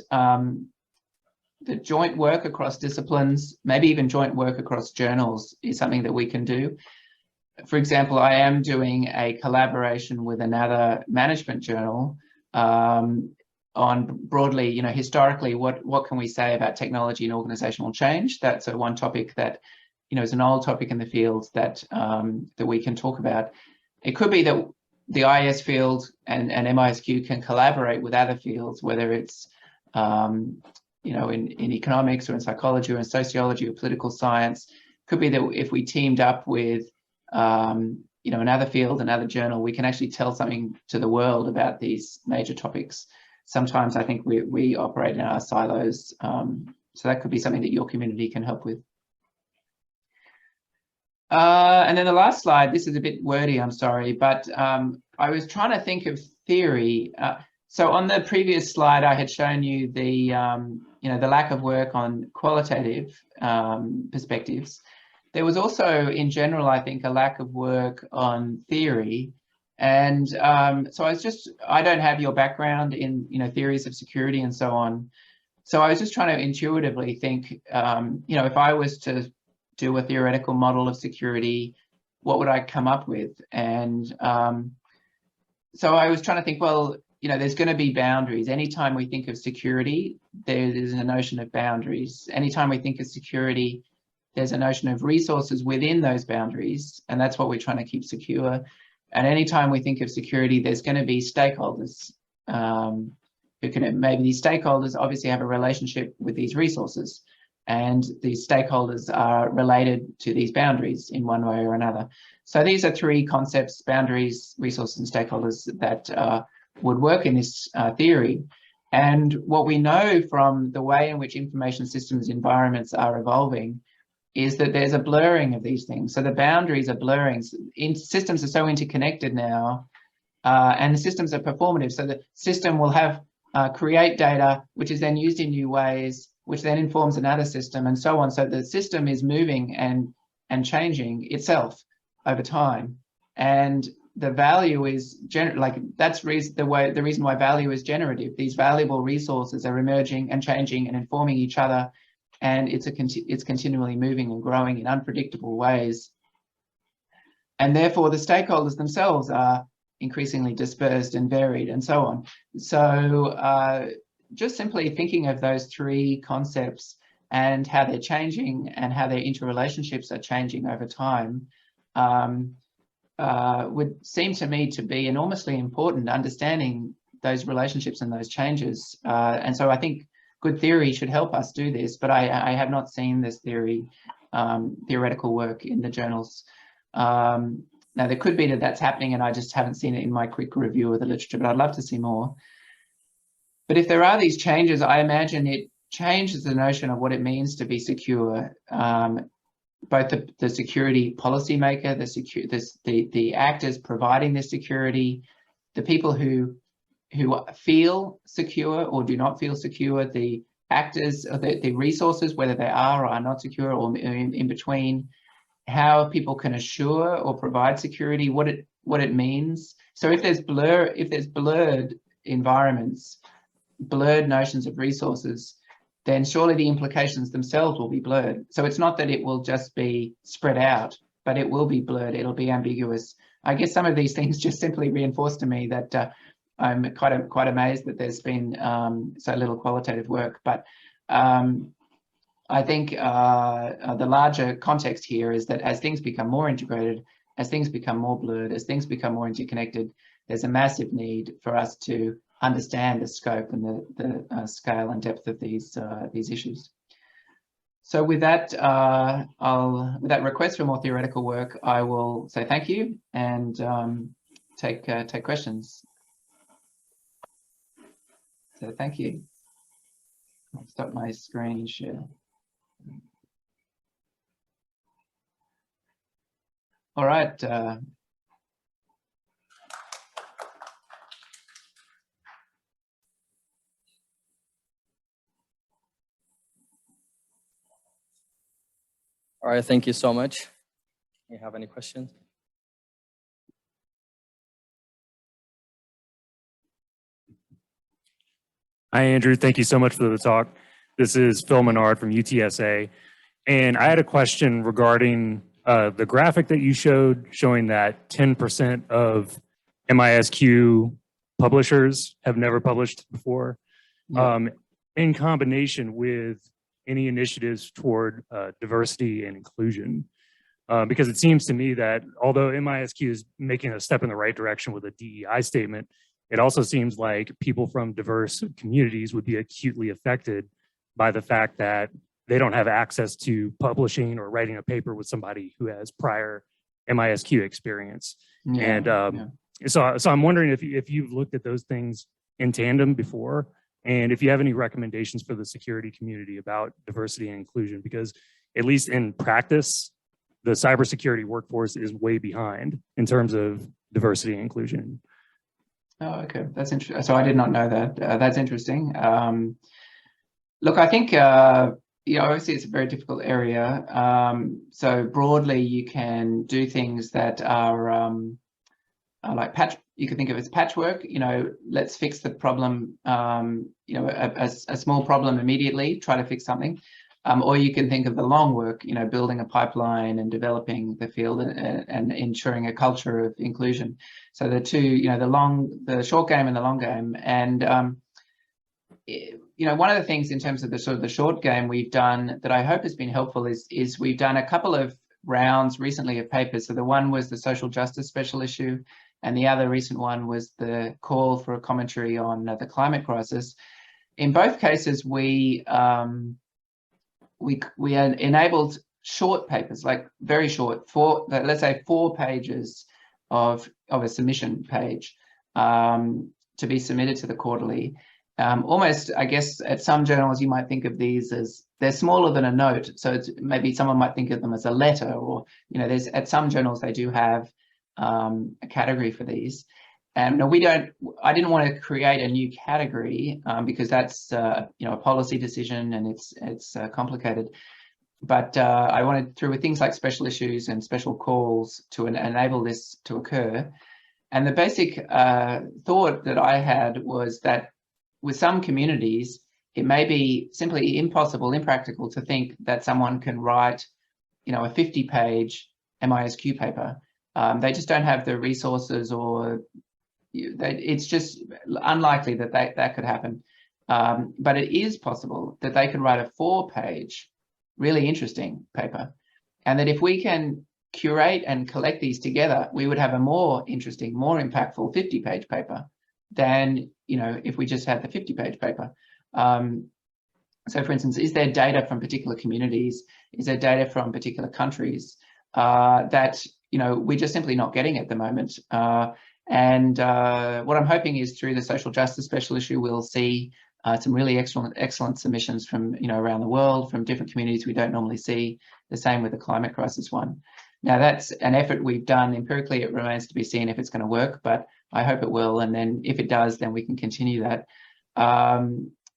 the joint work across disciplines, maybe even joint work across journals, is something that we can do. For example, I am doing a collaboration with another management journal on broadly, you know, historically, what can we say about technology and organizational change? That's one topic that, you know, is an old topic in the field that that we can talk about. It could be that the IS field and MISQ can collaborate with other fields, whether it's you know, in economics or in psychology or in sociology or political science. Could be that if we teamed up with you know, another field, another journal, we can actually tell something to the world about these major topics. Sometimes I think we operate in our silos, so that could be something that your community can help with. And then the last slide, this is a bit wordy, I'm sorry, but I was trying to think of theory. So on the previous slide, I had shown you the, you know, the lack of work on qualitative perspectives. There was also, in general, I think, a lack of work on theory. And so I don't have your background in, you know, theories of security and so on. So I was just trying to intuitively think, you know, if I was to do a theoretical model of security, what would I come up with? And so I was trying to think, well, you know, there's going to be boundaries. Anytime we think of security, there is a notion of boundaries. Anytime we think of security, there's a notion of resources within those boundaries, and that's what we're trying to keep secure. And anytime we think of security, there's going to be stakeholders who can, maybe these stakeholders obviously have a relationship with these resources, and these stakeholders are related to these boundaries in one way or another. So these are 3 concepts: boundaries, resources, and stakeholders, that would work in this theory. And what we know from the way in which information systems environments are evolving is that there's a blurring of these things. So the boundaries are blurring. Systems are so interconnected now, and the systems are performative. So the system will have create data, which is then used in new ways, which then informs another system, and so on. So the system is moving and changing itself over time. And the value is that's the reason why value is generative. These valuable resources are emerging and changing and informing each other, and it's continually moving and growing in unpredictable ways. And therefore, the stakeholders themselves are increasingly dispersed and varied, and so on. So just simply thinking of those three concepts and how they're changing and how their interrelationships are changing over time would seem to me to be enormously important, understanding those relationships and those changes. And so I think good theory should help us do this, but I have not seen this theoretical work in the journals. Now, there could be that that's happening and I just haven't seen it in my quick review of the literature, but I'd love to see more. But if there are these changes, I imagine it changes the notion of what it means to be secure. Both the security policymaker, the actors providing this security, the people who feel secure or do not feel secure, the actors, the resources, whether they are or are not secure or in between, how people can assure or provide security, what it means. So if there's blurred environments, blurred notions of resources, then surely the implications themselves will be blurred. So it's not that it will just be spread out, but it will be blurred, it'll be ambiguous. I guess some of these things just simply reinforce to me that I'm quite amazed that there's been so little qualitative work. But I think the larger context here is that as things become more integrated, as things become more blurred, as things become more interconnected, there's a massive need for us to understand the scope and the scale and depth of these issues. So with that, with that request for more theoretical work, I will say thank you and take questions. So thank you. I'll stop my screen share. All right. All right, thank you so much. Do you have any questions? Hi, Andrew. Thank you so much for the talk. This is Phil Menard from UTSA. And I had a question regarding the graphic that you showed showing that 10% of MISQ publishers have never published before, in combination with any initiatives toward diversity and inclusion. Because it seems to me that although MISQ is making a step in the right direction with a DEI statement, it also seems like people from diverse communities would be acutely affected by the fact that they don't have access to publishing or writing a paper with somebody who has prior MISQ experience. So I'm wondering if you've looked at those things in tandem before, and if you have any recommendations for the security community about diversity and inclusion, because at least in practice, the cybersecurity workforce is way behind in terms of diversity and inclusion. Oh, okay, that's interesting. So I did not know that. That's interesting. Look, I think obviously it's a very difficult area. So broadly, you can do things that are like patch. You could think of it as patchwork. Let's fix the problem. A small problem immediately. Try to fix something. Or you can think of the long work. Building a pipeline and developing the field and ensuring a culture of inclusion. So the two, the short game and the long game. And one of the things in terms of the short game we've done that I hope has been helpful is we've done a couple of rounds recently of papers. So the one was the social justice special issue, and the other recent one was the call for a commentary on the climate crisis. In both cases, we enabled short papers, like very short, let's say 4 pages of a submission page to be submitted to the quarterly. Almost, I guess, at some journals you might think of these as they're smaller than a note, so maybe someone might think of them as a letter, or there's at some journals they do have a category for these. And I didn't want to create a new category because that's a policy decision and it's complicated. But I wanted, through things like special issues and special calls, to enable this to occur. And the basic thought that I had was that with some communities, it may be simply impractical to think that someone can write, a 50-page MISQ paper. They just don't have the resources, or it's just unlikely that that could happen. But it is possible that they could write a 4-page, really interesting paper. And that if we can curate and collect these together, we would have a more interesting, more impactful 50-page paper than, if we just had the 50-page paper. So for instance, is there data from particular communities? Is there data from particular countries that, we're just simply not getting at the moment? And what I'm hoping is through the social justice special issue, we'll see some really excellent submissions from, around the world, from different communities we don't normally see. The same with the climate crisis one. Now that's an effort we've done empirically. It remains to be seen if it's going to work, but I hope it will. And then if it does, then we can continue that.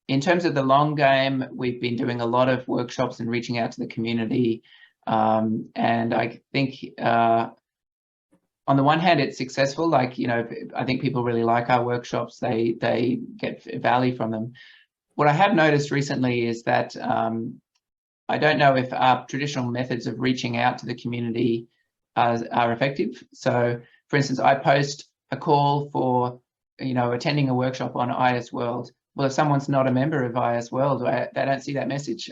In terms of the long game, we've been doing a lot of workshops and reaching out to the community. And I think on the one hand, it's successful. Like, I think people really like our workshops. They get value from them. What I have noticed recently is that I don't know if our traditional methods of reaching out to the community are effective. So, for instance, I post a call for, attending a workshop on IS World. Well, if someone's not a member of IS World, they don't see that message.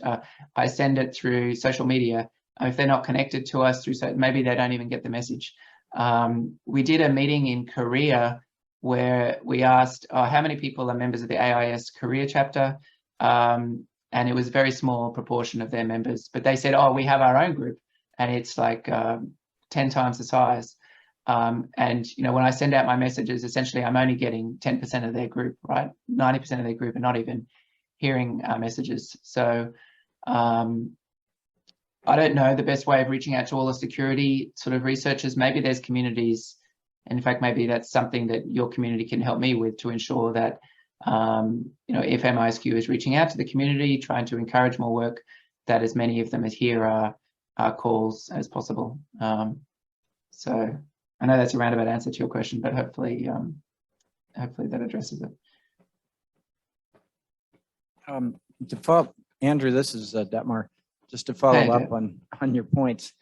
I send it through social media. If they're not connected to us through, maybe they don't even get the message. We did a meeting in Korea where we asked how many people are members of the AIS Korea chapter, and it was a very small proportion of their members. But they said, oh, we have our own group, and it's like 10 times the size. And when I send out my messages, essentially I'm only getting 10% of their group, right? 90% of their group are not even hearing our messages. So I don't know the best way of reaching out to all the security sort of researchers. Maybe there's communities, and in fact, maybe that's something that your community can help me with to ensure that, if MISQ is reaching out to the community, trying to encourage more work, that as many of them as hear our calls as possible. So I know that's a roundabout answer to your question, but hopefully that addresses it. To follow, Andrew, this is Detmar. Just to follow up on your points,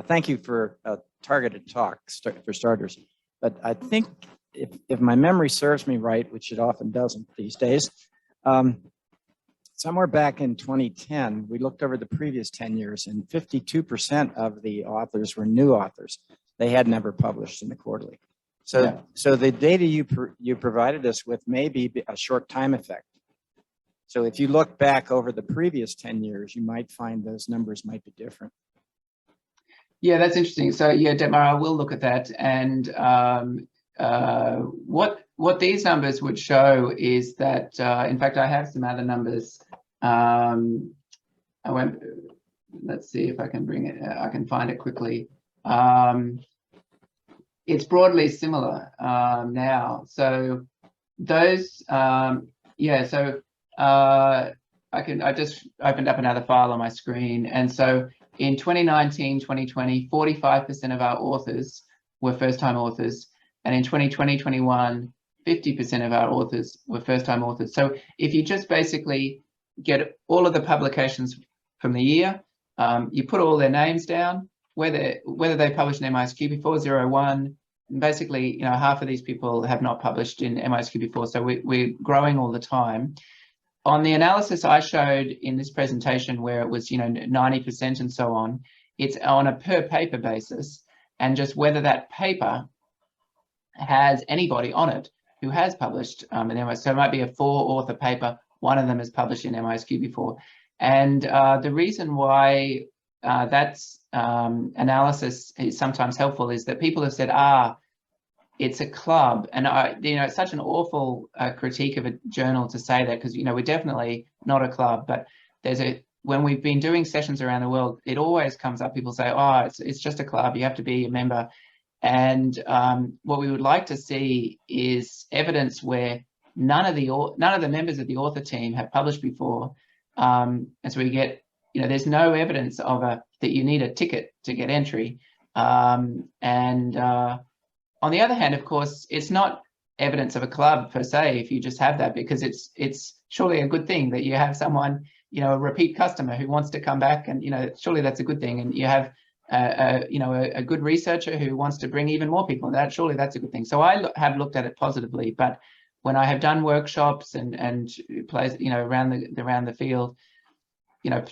thank you for a targeted talk for starters. But I think if my memory serves me right, which it often doesn't these days, somewhere back in 2010, we looked over the previous 10 years, and 52% of the authors were new authors. They had never published in the quarterly. So, so the data you provided us with may be a short time effect. So if you look back over the previous 10 years, you might find those numbers might be different. Yeah, that's interesting. So yeah, Detmar, I will look at that. And what these numbers would show is that, in fact, I have some other numbers. Let's see if I can bring it, I can find it quickly. It's broadly similar now. So those, I just opened up another file on my screen. And so in 2019, 2020, 45% of our authors were first-time authors. And in 2020, 21, 50% of our authors were first-time authors. So if you just basically get all of the publications from the year, you put all their names down, whether they published in MISQ before, 01, and basically, half of these people have not published in MISQ before. So we're growing all the time. On the analysis I showed in this presentation where it was, 90% and so on, it's on a per paper basis, and just whether that paper has anybody on it who has published in MISQ. So it might be a 4-author paper, one of them has published in MISQ before. And the reason why that's analysis is sometimes helpful is that people have said, it's a club. And it's such an awful critique of a journal to say that, because we're definitely not a club. But when we've been doing sessions around the world, it always comes up. People say, it's just a club, you have to be a member. And what we would like to see is evidence where none of the members of the author team have published before. And so we get, there's no evidence of that you need a ticket to get entry. On the other hand, of course, it's not evidence of a club per se if you just have that, because it's surely a good thing that you have someone, a repeat customer who wants to come back, and surely that's a good thing. And you have a good researcher who wants to bring even more people. Surely that's a good thing. So I have looked at it positively, but when I have done workshops and plays, around the field,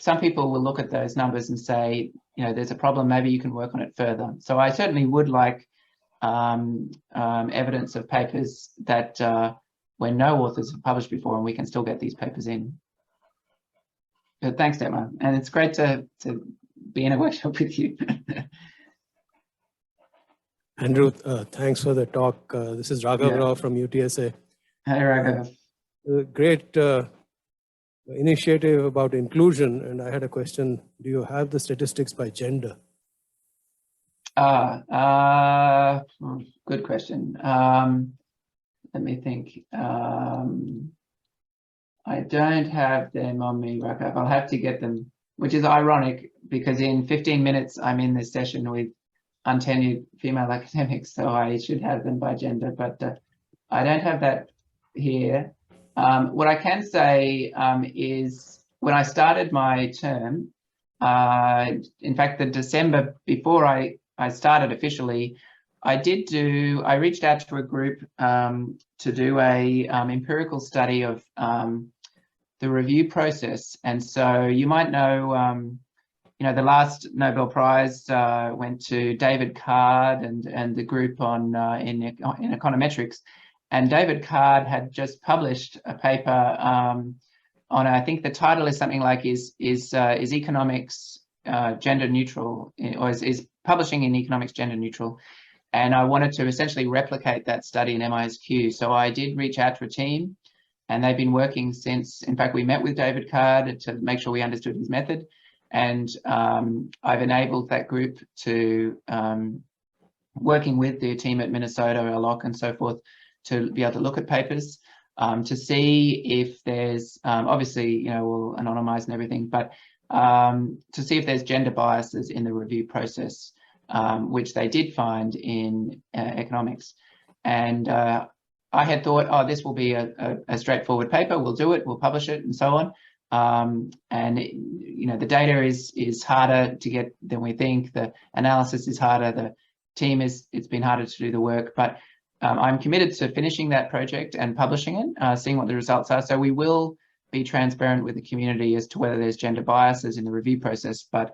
some people will look at those numbers and say, there's a problem, maybe you can work on it further. So I certainly would like evidence of papers that where no authors have published before, and we can still get these papers in. But thanks, Detmar, and it's great to be in a workshop with you. Andrew, thanks for the talk. This is Raghav Rao from UTSA. Hey, Raghav. Great initiative about inclusion, and I had a question. Do you have the statistics by gender? Good question. Let me think. I don't have them on me, Raghav. I'll have to get them, which is ironic because in 15 minutes I'm in this session with untenured female academics, so I should have them by gender, but I don't have that here. What I can say is when I started my term, in fact, the December before I started officially, I reached out to a group to do a empirical study of the review process. And so you might know, the last Nobel Prize went to David Card and the group on in econometrics. And David Card had just published a paper on, I think the title is something like is economics gender neutral, or is publishing in economics gender neutral. And I wanted to essentially replicate that study in MISQ. So I did reach out to a team, and they've been working since. In fact, we met with David Card to make sure we understood his method. And I've enabled that group to, working with the team at Minnesota, ALOC and so forth, to be able to look at papers, to see if there's, obviously, we'll anonymize and everything, but to see if there's gender biases in the review process, which they did find in economics. And I had thought, oh, this will be a straightforward paper, we'll do it, we'll publish it, and so on. And the data is harder to get than we think. The analysis is harder. The team it's been harder to do the work. But I'm committed to finishing that project and publishing it, seeing what the results are. So we will be transparent with the community as to whether there's gender biases in the review process. But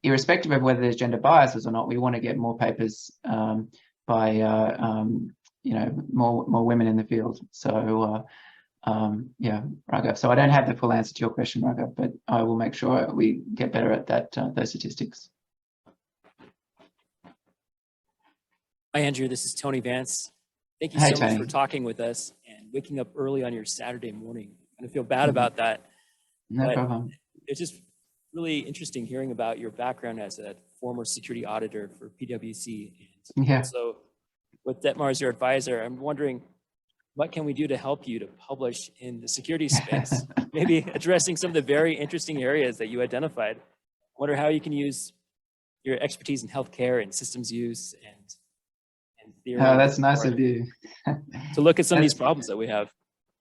irrespective of whether there's gender biases or not, we want to get more papers by more women in the field. So. Yeah, Raghav. So I don't have the full answer to your question, Raghav, but I will make sure we get better at that, those statistics. Hi, Andrew. This is Tony Vance. Thank you Hi, so much Tony. for talking with us and waking up early on your Saturday morning. I feel bad about that. No problem. It's just really interesting hearing about your background as a former security auditor for PwC. And Yeah. so with Detmar as your advisor, I'm wondering, what can we do to help you to publish in the security space? Maybe addressing some of the very interesting areas that you identified. I wonder how you can use your expertise in healthcare and systems use and theory. Oh, that's nice of you. To look at some of these problems that we have.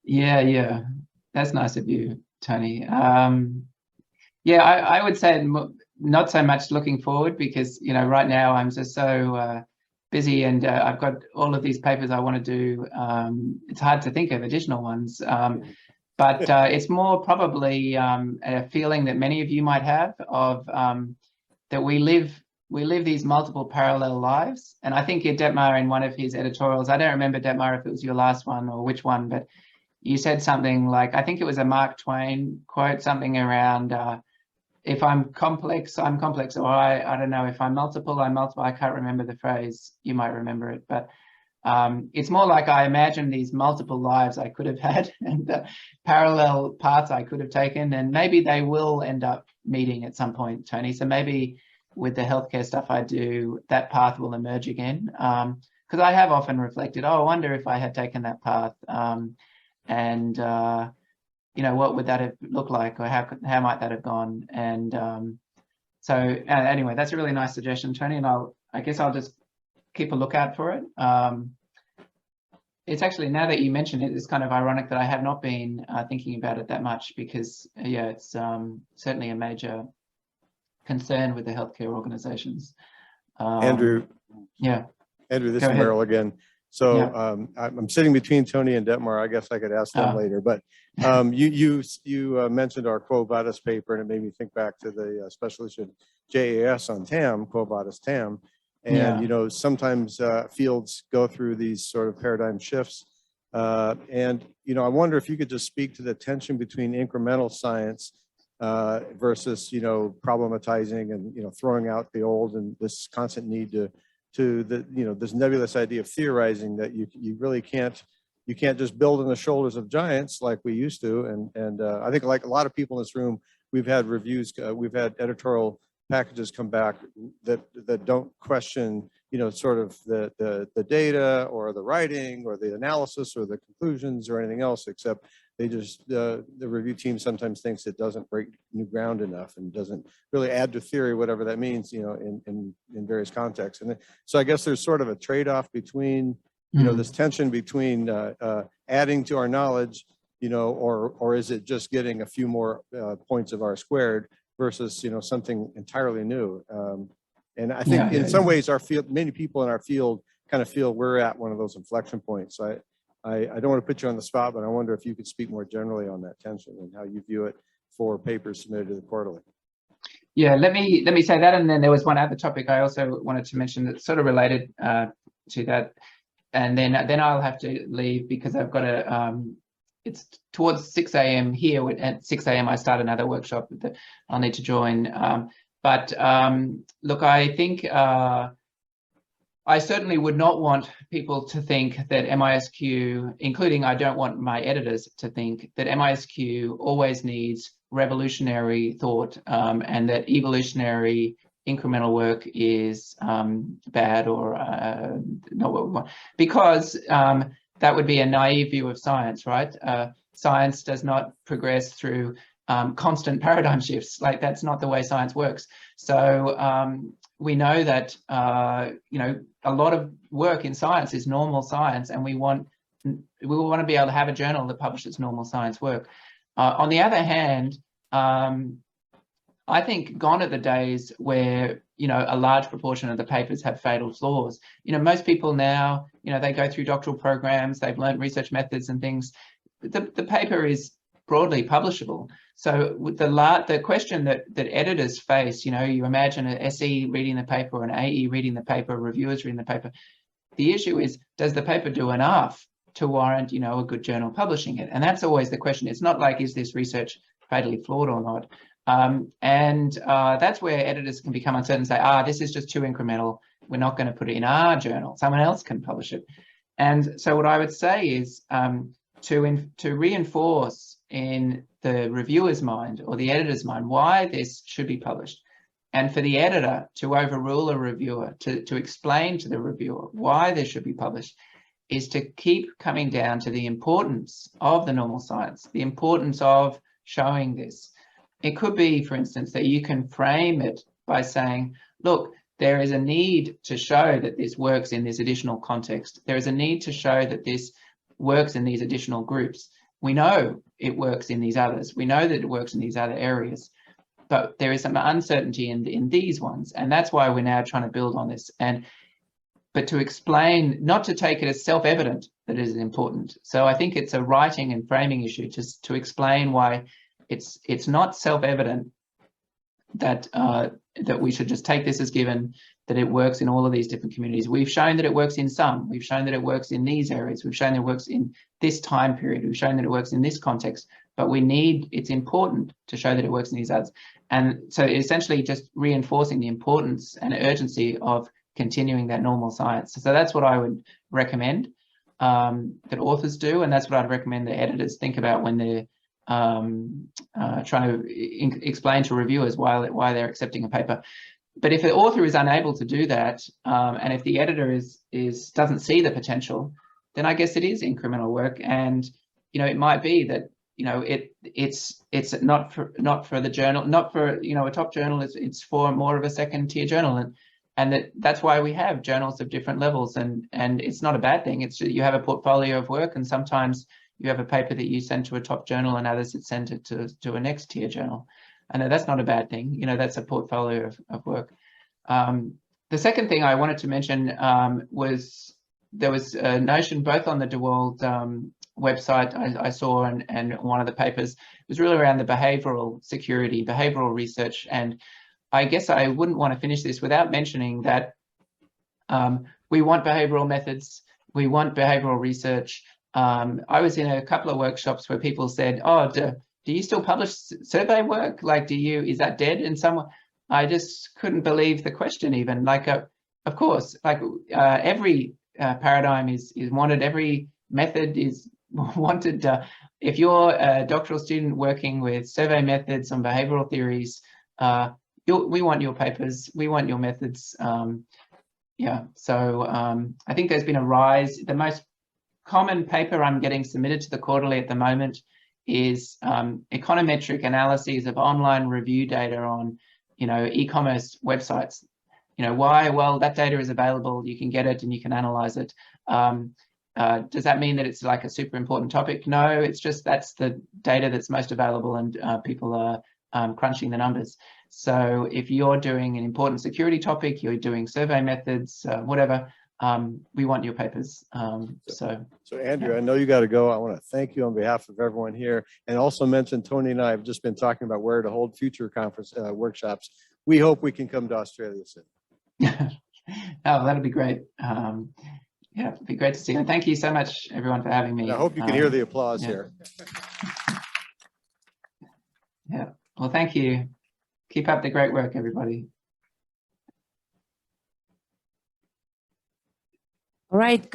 Yeah. That's nice of you, Tony. Yeah, I would say not so much looking forward because, right now I'm just so busy and I've got all of these papers I want to do. It's hard to think of additional ones, but it's more probably a feeling that many of you might have of that we live these multiple parallel lives. And I think Detmar, in one of his editorials, I don't remember, Detmar, if it was your last one or which one, but you said something like, I think it was a Mark Twain quote, something around if I'm complex, I'm complex, or I don't know, if I'm multiple, I'm multiple. I can't remember the phrase. You might remember it, but it's more like I imagine these multiple lives I could have had and parallel paths I could have taken, and maybe they will end up meeting at some point, Tony. So maybe with the healthcare stuff I do, that path will emerge again. Because I have often reflected, oh, I wonder if I had taken that path, what would that have looked like, or how might that have gone? And so anyway, that's a really nice suggestion, Tony, and I guess I'll just keep a lookout for it. It's actually, now that you mention it, it's kind of ironic that I have not been thinking about it that much because, yeah, it's certainly a major concern with the healthcare organizations. Andrew. Yeah. Andrew, this Go is ahead. Merrill again. So I'm sitting between Tony and Detmar. I guess I could ask them later. But you mentioned our Quo Vadis paper, and it made me think back to the special issue JAS on TAM, Quo Vadis TAM. And you know, sometimes fields go through these sort of paradigm shifts. And you know, I wonder if you could just speak to the tension between incremental science versus, you know, problematizing and, you know, throwing out the old, and this constant need to the, you know, this nebulous idea of theorizing that you really can't, you can't just build on the shoulders of giants like we used to. And I think, like a lot of people in this room, we've had reviews, we've had editorial packages come back that don't question, you know, sort of the data or the writing or the analysis or the conclusions or anything else, except they just, the review team sometimes thinks it doesn't break new ground enough and doesn't really add to theory, whatever that means, you know, in various contexts. And so I guess there's sort of a trade-off between, you know, this tension between adding to our knowledge, you know, or is it just getting a few more points of R squared versus, you know, something entirely new. And I think in some ways our field, many people in our field kind of feel we're at one of those inflection points. So I don't want to put you on the spot, but I wonder if you could speak more generally on that tension and how you view it for papers submitted to the quarterly. Yeah, let me say that, and then there was one other topic I also wanted to mention that's sort of related to that, and then I'll have to leave because I've got to. It's towards 6 a.m. here. At 6 a.m. I start another workshop that I'll need to join. But look, I think I certainly would not want people to think that MISQ, including I don't want my editors to think that MISQ always needs revolutionary thought and that evolutionary incremental work is bad or not what we want, because that would be a naive view of science, right? Science does not progress through constant paradigm shifts. Like, that's not the way science works. So we know that, you know, a lot of work in science is normal science, and we want to be able to have a journal that publishes normal science work. On the other hand, I think gone are the days where, you know, a large proportion of the papers have fatal flaws. You know, most people now, you know, they go through doctoral programs, they've learned research methods and things. The paper is broadly publishable. So with the question that editors face, you know, you imagine an SE reading the paper or an AE reading the paper, reviewers reading the paper. The issue is, does the paper do enough to warrant, you know, a good journal publishing it? And that's always the question. It's not like, is this research fatally flawed or not? That's where editors can become uncertain and say, this is just too incremental. We're not going to put it in our journal. Someone else can publish it. And so what I would say is to reinforce in the reviewer's mind or the editor's mind why this should be published, and for the editor to overrule a reviewer, to explain to the reviewer why this should be published, is to keep coming down to the importance of the normal science, the importance of showing this. It could be, for instance, that you can frame it by saying, look, there is a need to show that this works in this additional context. There is a need to show that this works in these additional groups. We know it works in these others. We know that it works in these other areas, but there is some uncertainty in these ones. And that's why we're now trying to build on this. But to explain, not to take it as self-evident that it is important. So I think it's a writing and framing issue just to explain why it's not self-evident that that we should just take this as given, that it works in all of these different communities. We've shown that it works in some. We've shown that it works in these areas. We've shown that it works in this time period. We've shown that it works in this context. But it's important to show that it works in these others. And so essentially just reinforcing the importance and urgency of continuing that normal science. So that's what I would recommend that authors do, and that's what I'd recommend the editors think about when they're trying to explain to reviewers why they're accepting a paper. But if the author is unable to do that, and if the editor doesn't see the potential, then I guess it is incremental work. And you know, it might be that, you know, it's not for the journal, not for, you know, a top journal. It's for more of a second tier journal, and that's why we have journals of different levels. And it's not a bad thing. It's, you have a portfolio of work, and sometimes you have a paper that you send to a top journal and others that send it to a next tier journal. And that's not a bad thing. You know, that's a portfolio of work. The second thing I wanted to mention was there was a notion both on the Dewald website I saw and one of the papers was really around the behavioral security, behavioral research. And I guess I wouldn't want to finish this without mentioning that we want behavioral methods, we want behavioral research. I was in a couple of workshops where people said, oh, do you still publish survey work? Like, is that dead? And I just couldn't believe the question even. Like, of course, like every paradigm is wanted, every method is wanted. If you're a doctoral student working with survey methods on behavioral theories, we want your papers, we want your methods. Yeah, so I think there's been a rise. The most common paper I'm getting submitted to the quarterly at the moment is econometric analyses of online review data on, e-commerce websites. Why? Well, that data is available, you can get it and you can analyze it. Does that mean that it's like a super important topic? No, it's just that's the data that's most available and people are crunching the numbers. So if you're doing an important security topic, you're doing survey methods, whatever, we want your papers. So Andrew, I know you got to go. I want to thank you on behalf of everyone here, and also mention Tony and I have just been talking about where to hold future conference workshops. We hope we can come to Australia soon. Oh, that'll be great. Yeah, it'd be great to see you. And thank you so much, everyone, for having me. And I hope you can hear the applause here. Yeah, well, thank you. Keep up the great work, everybody. All right.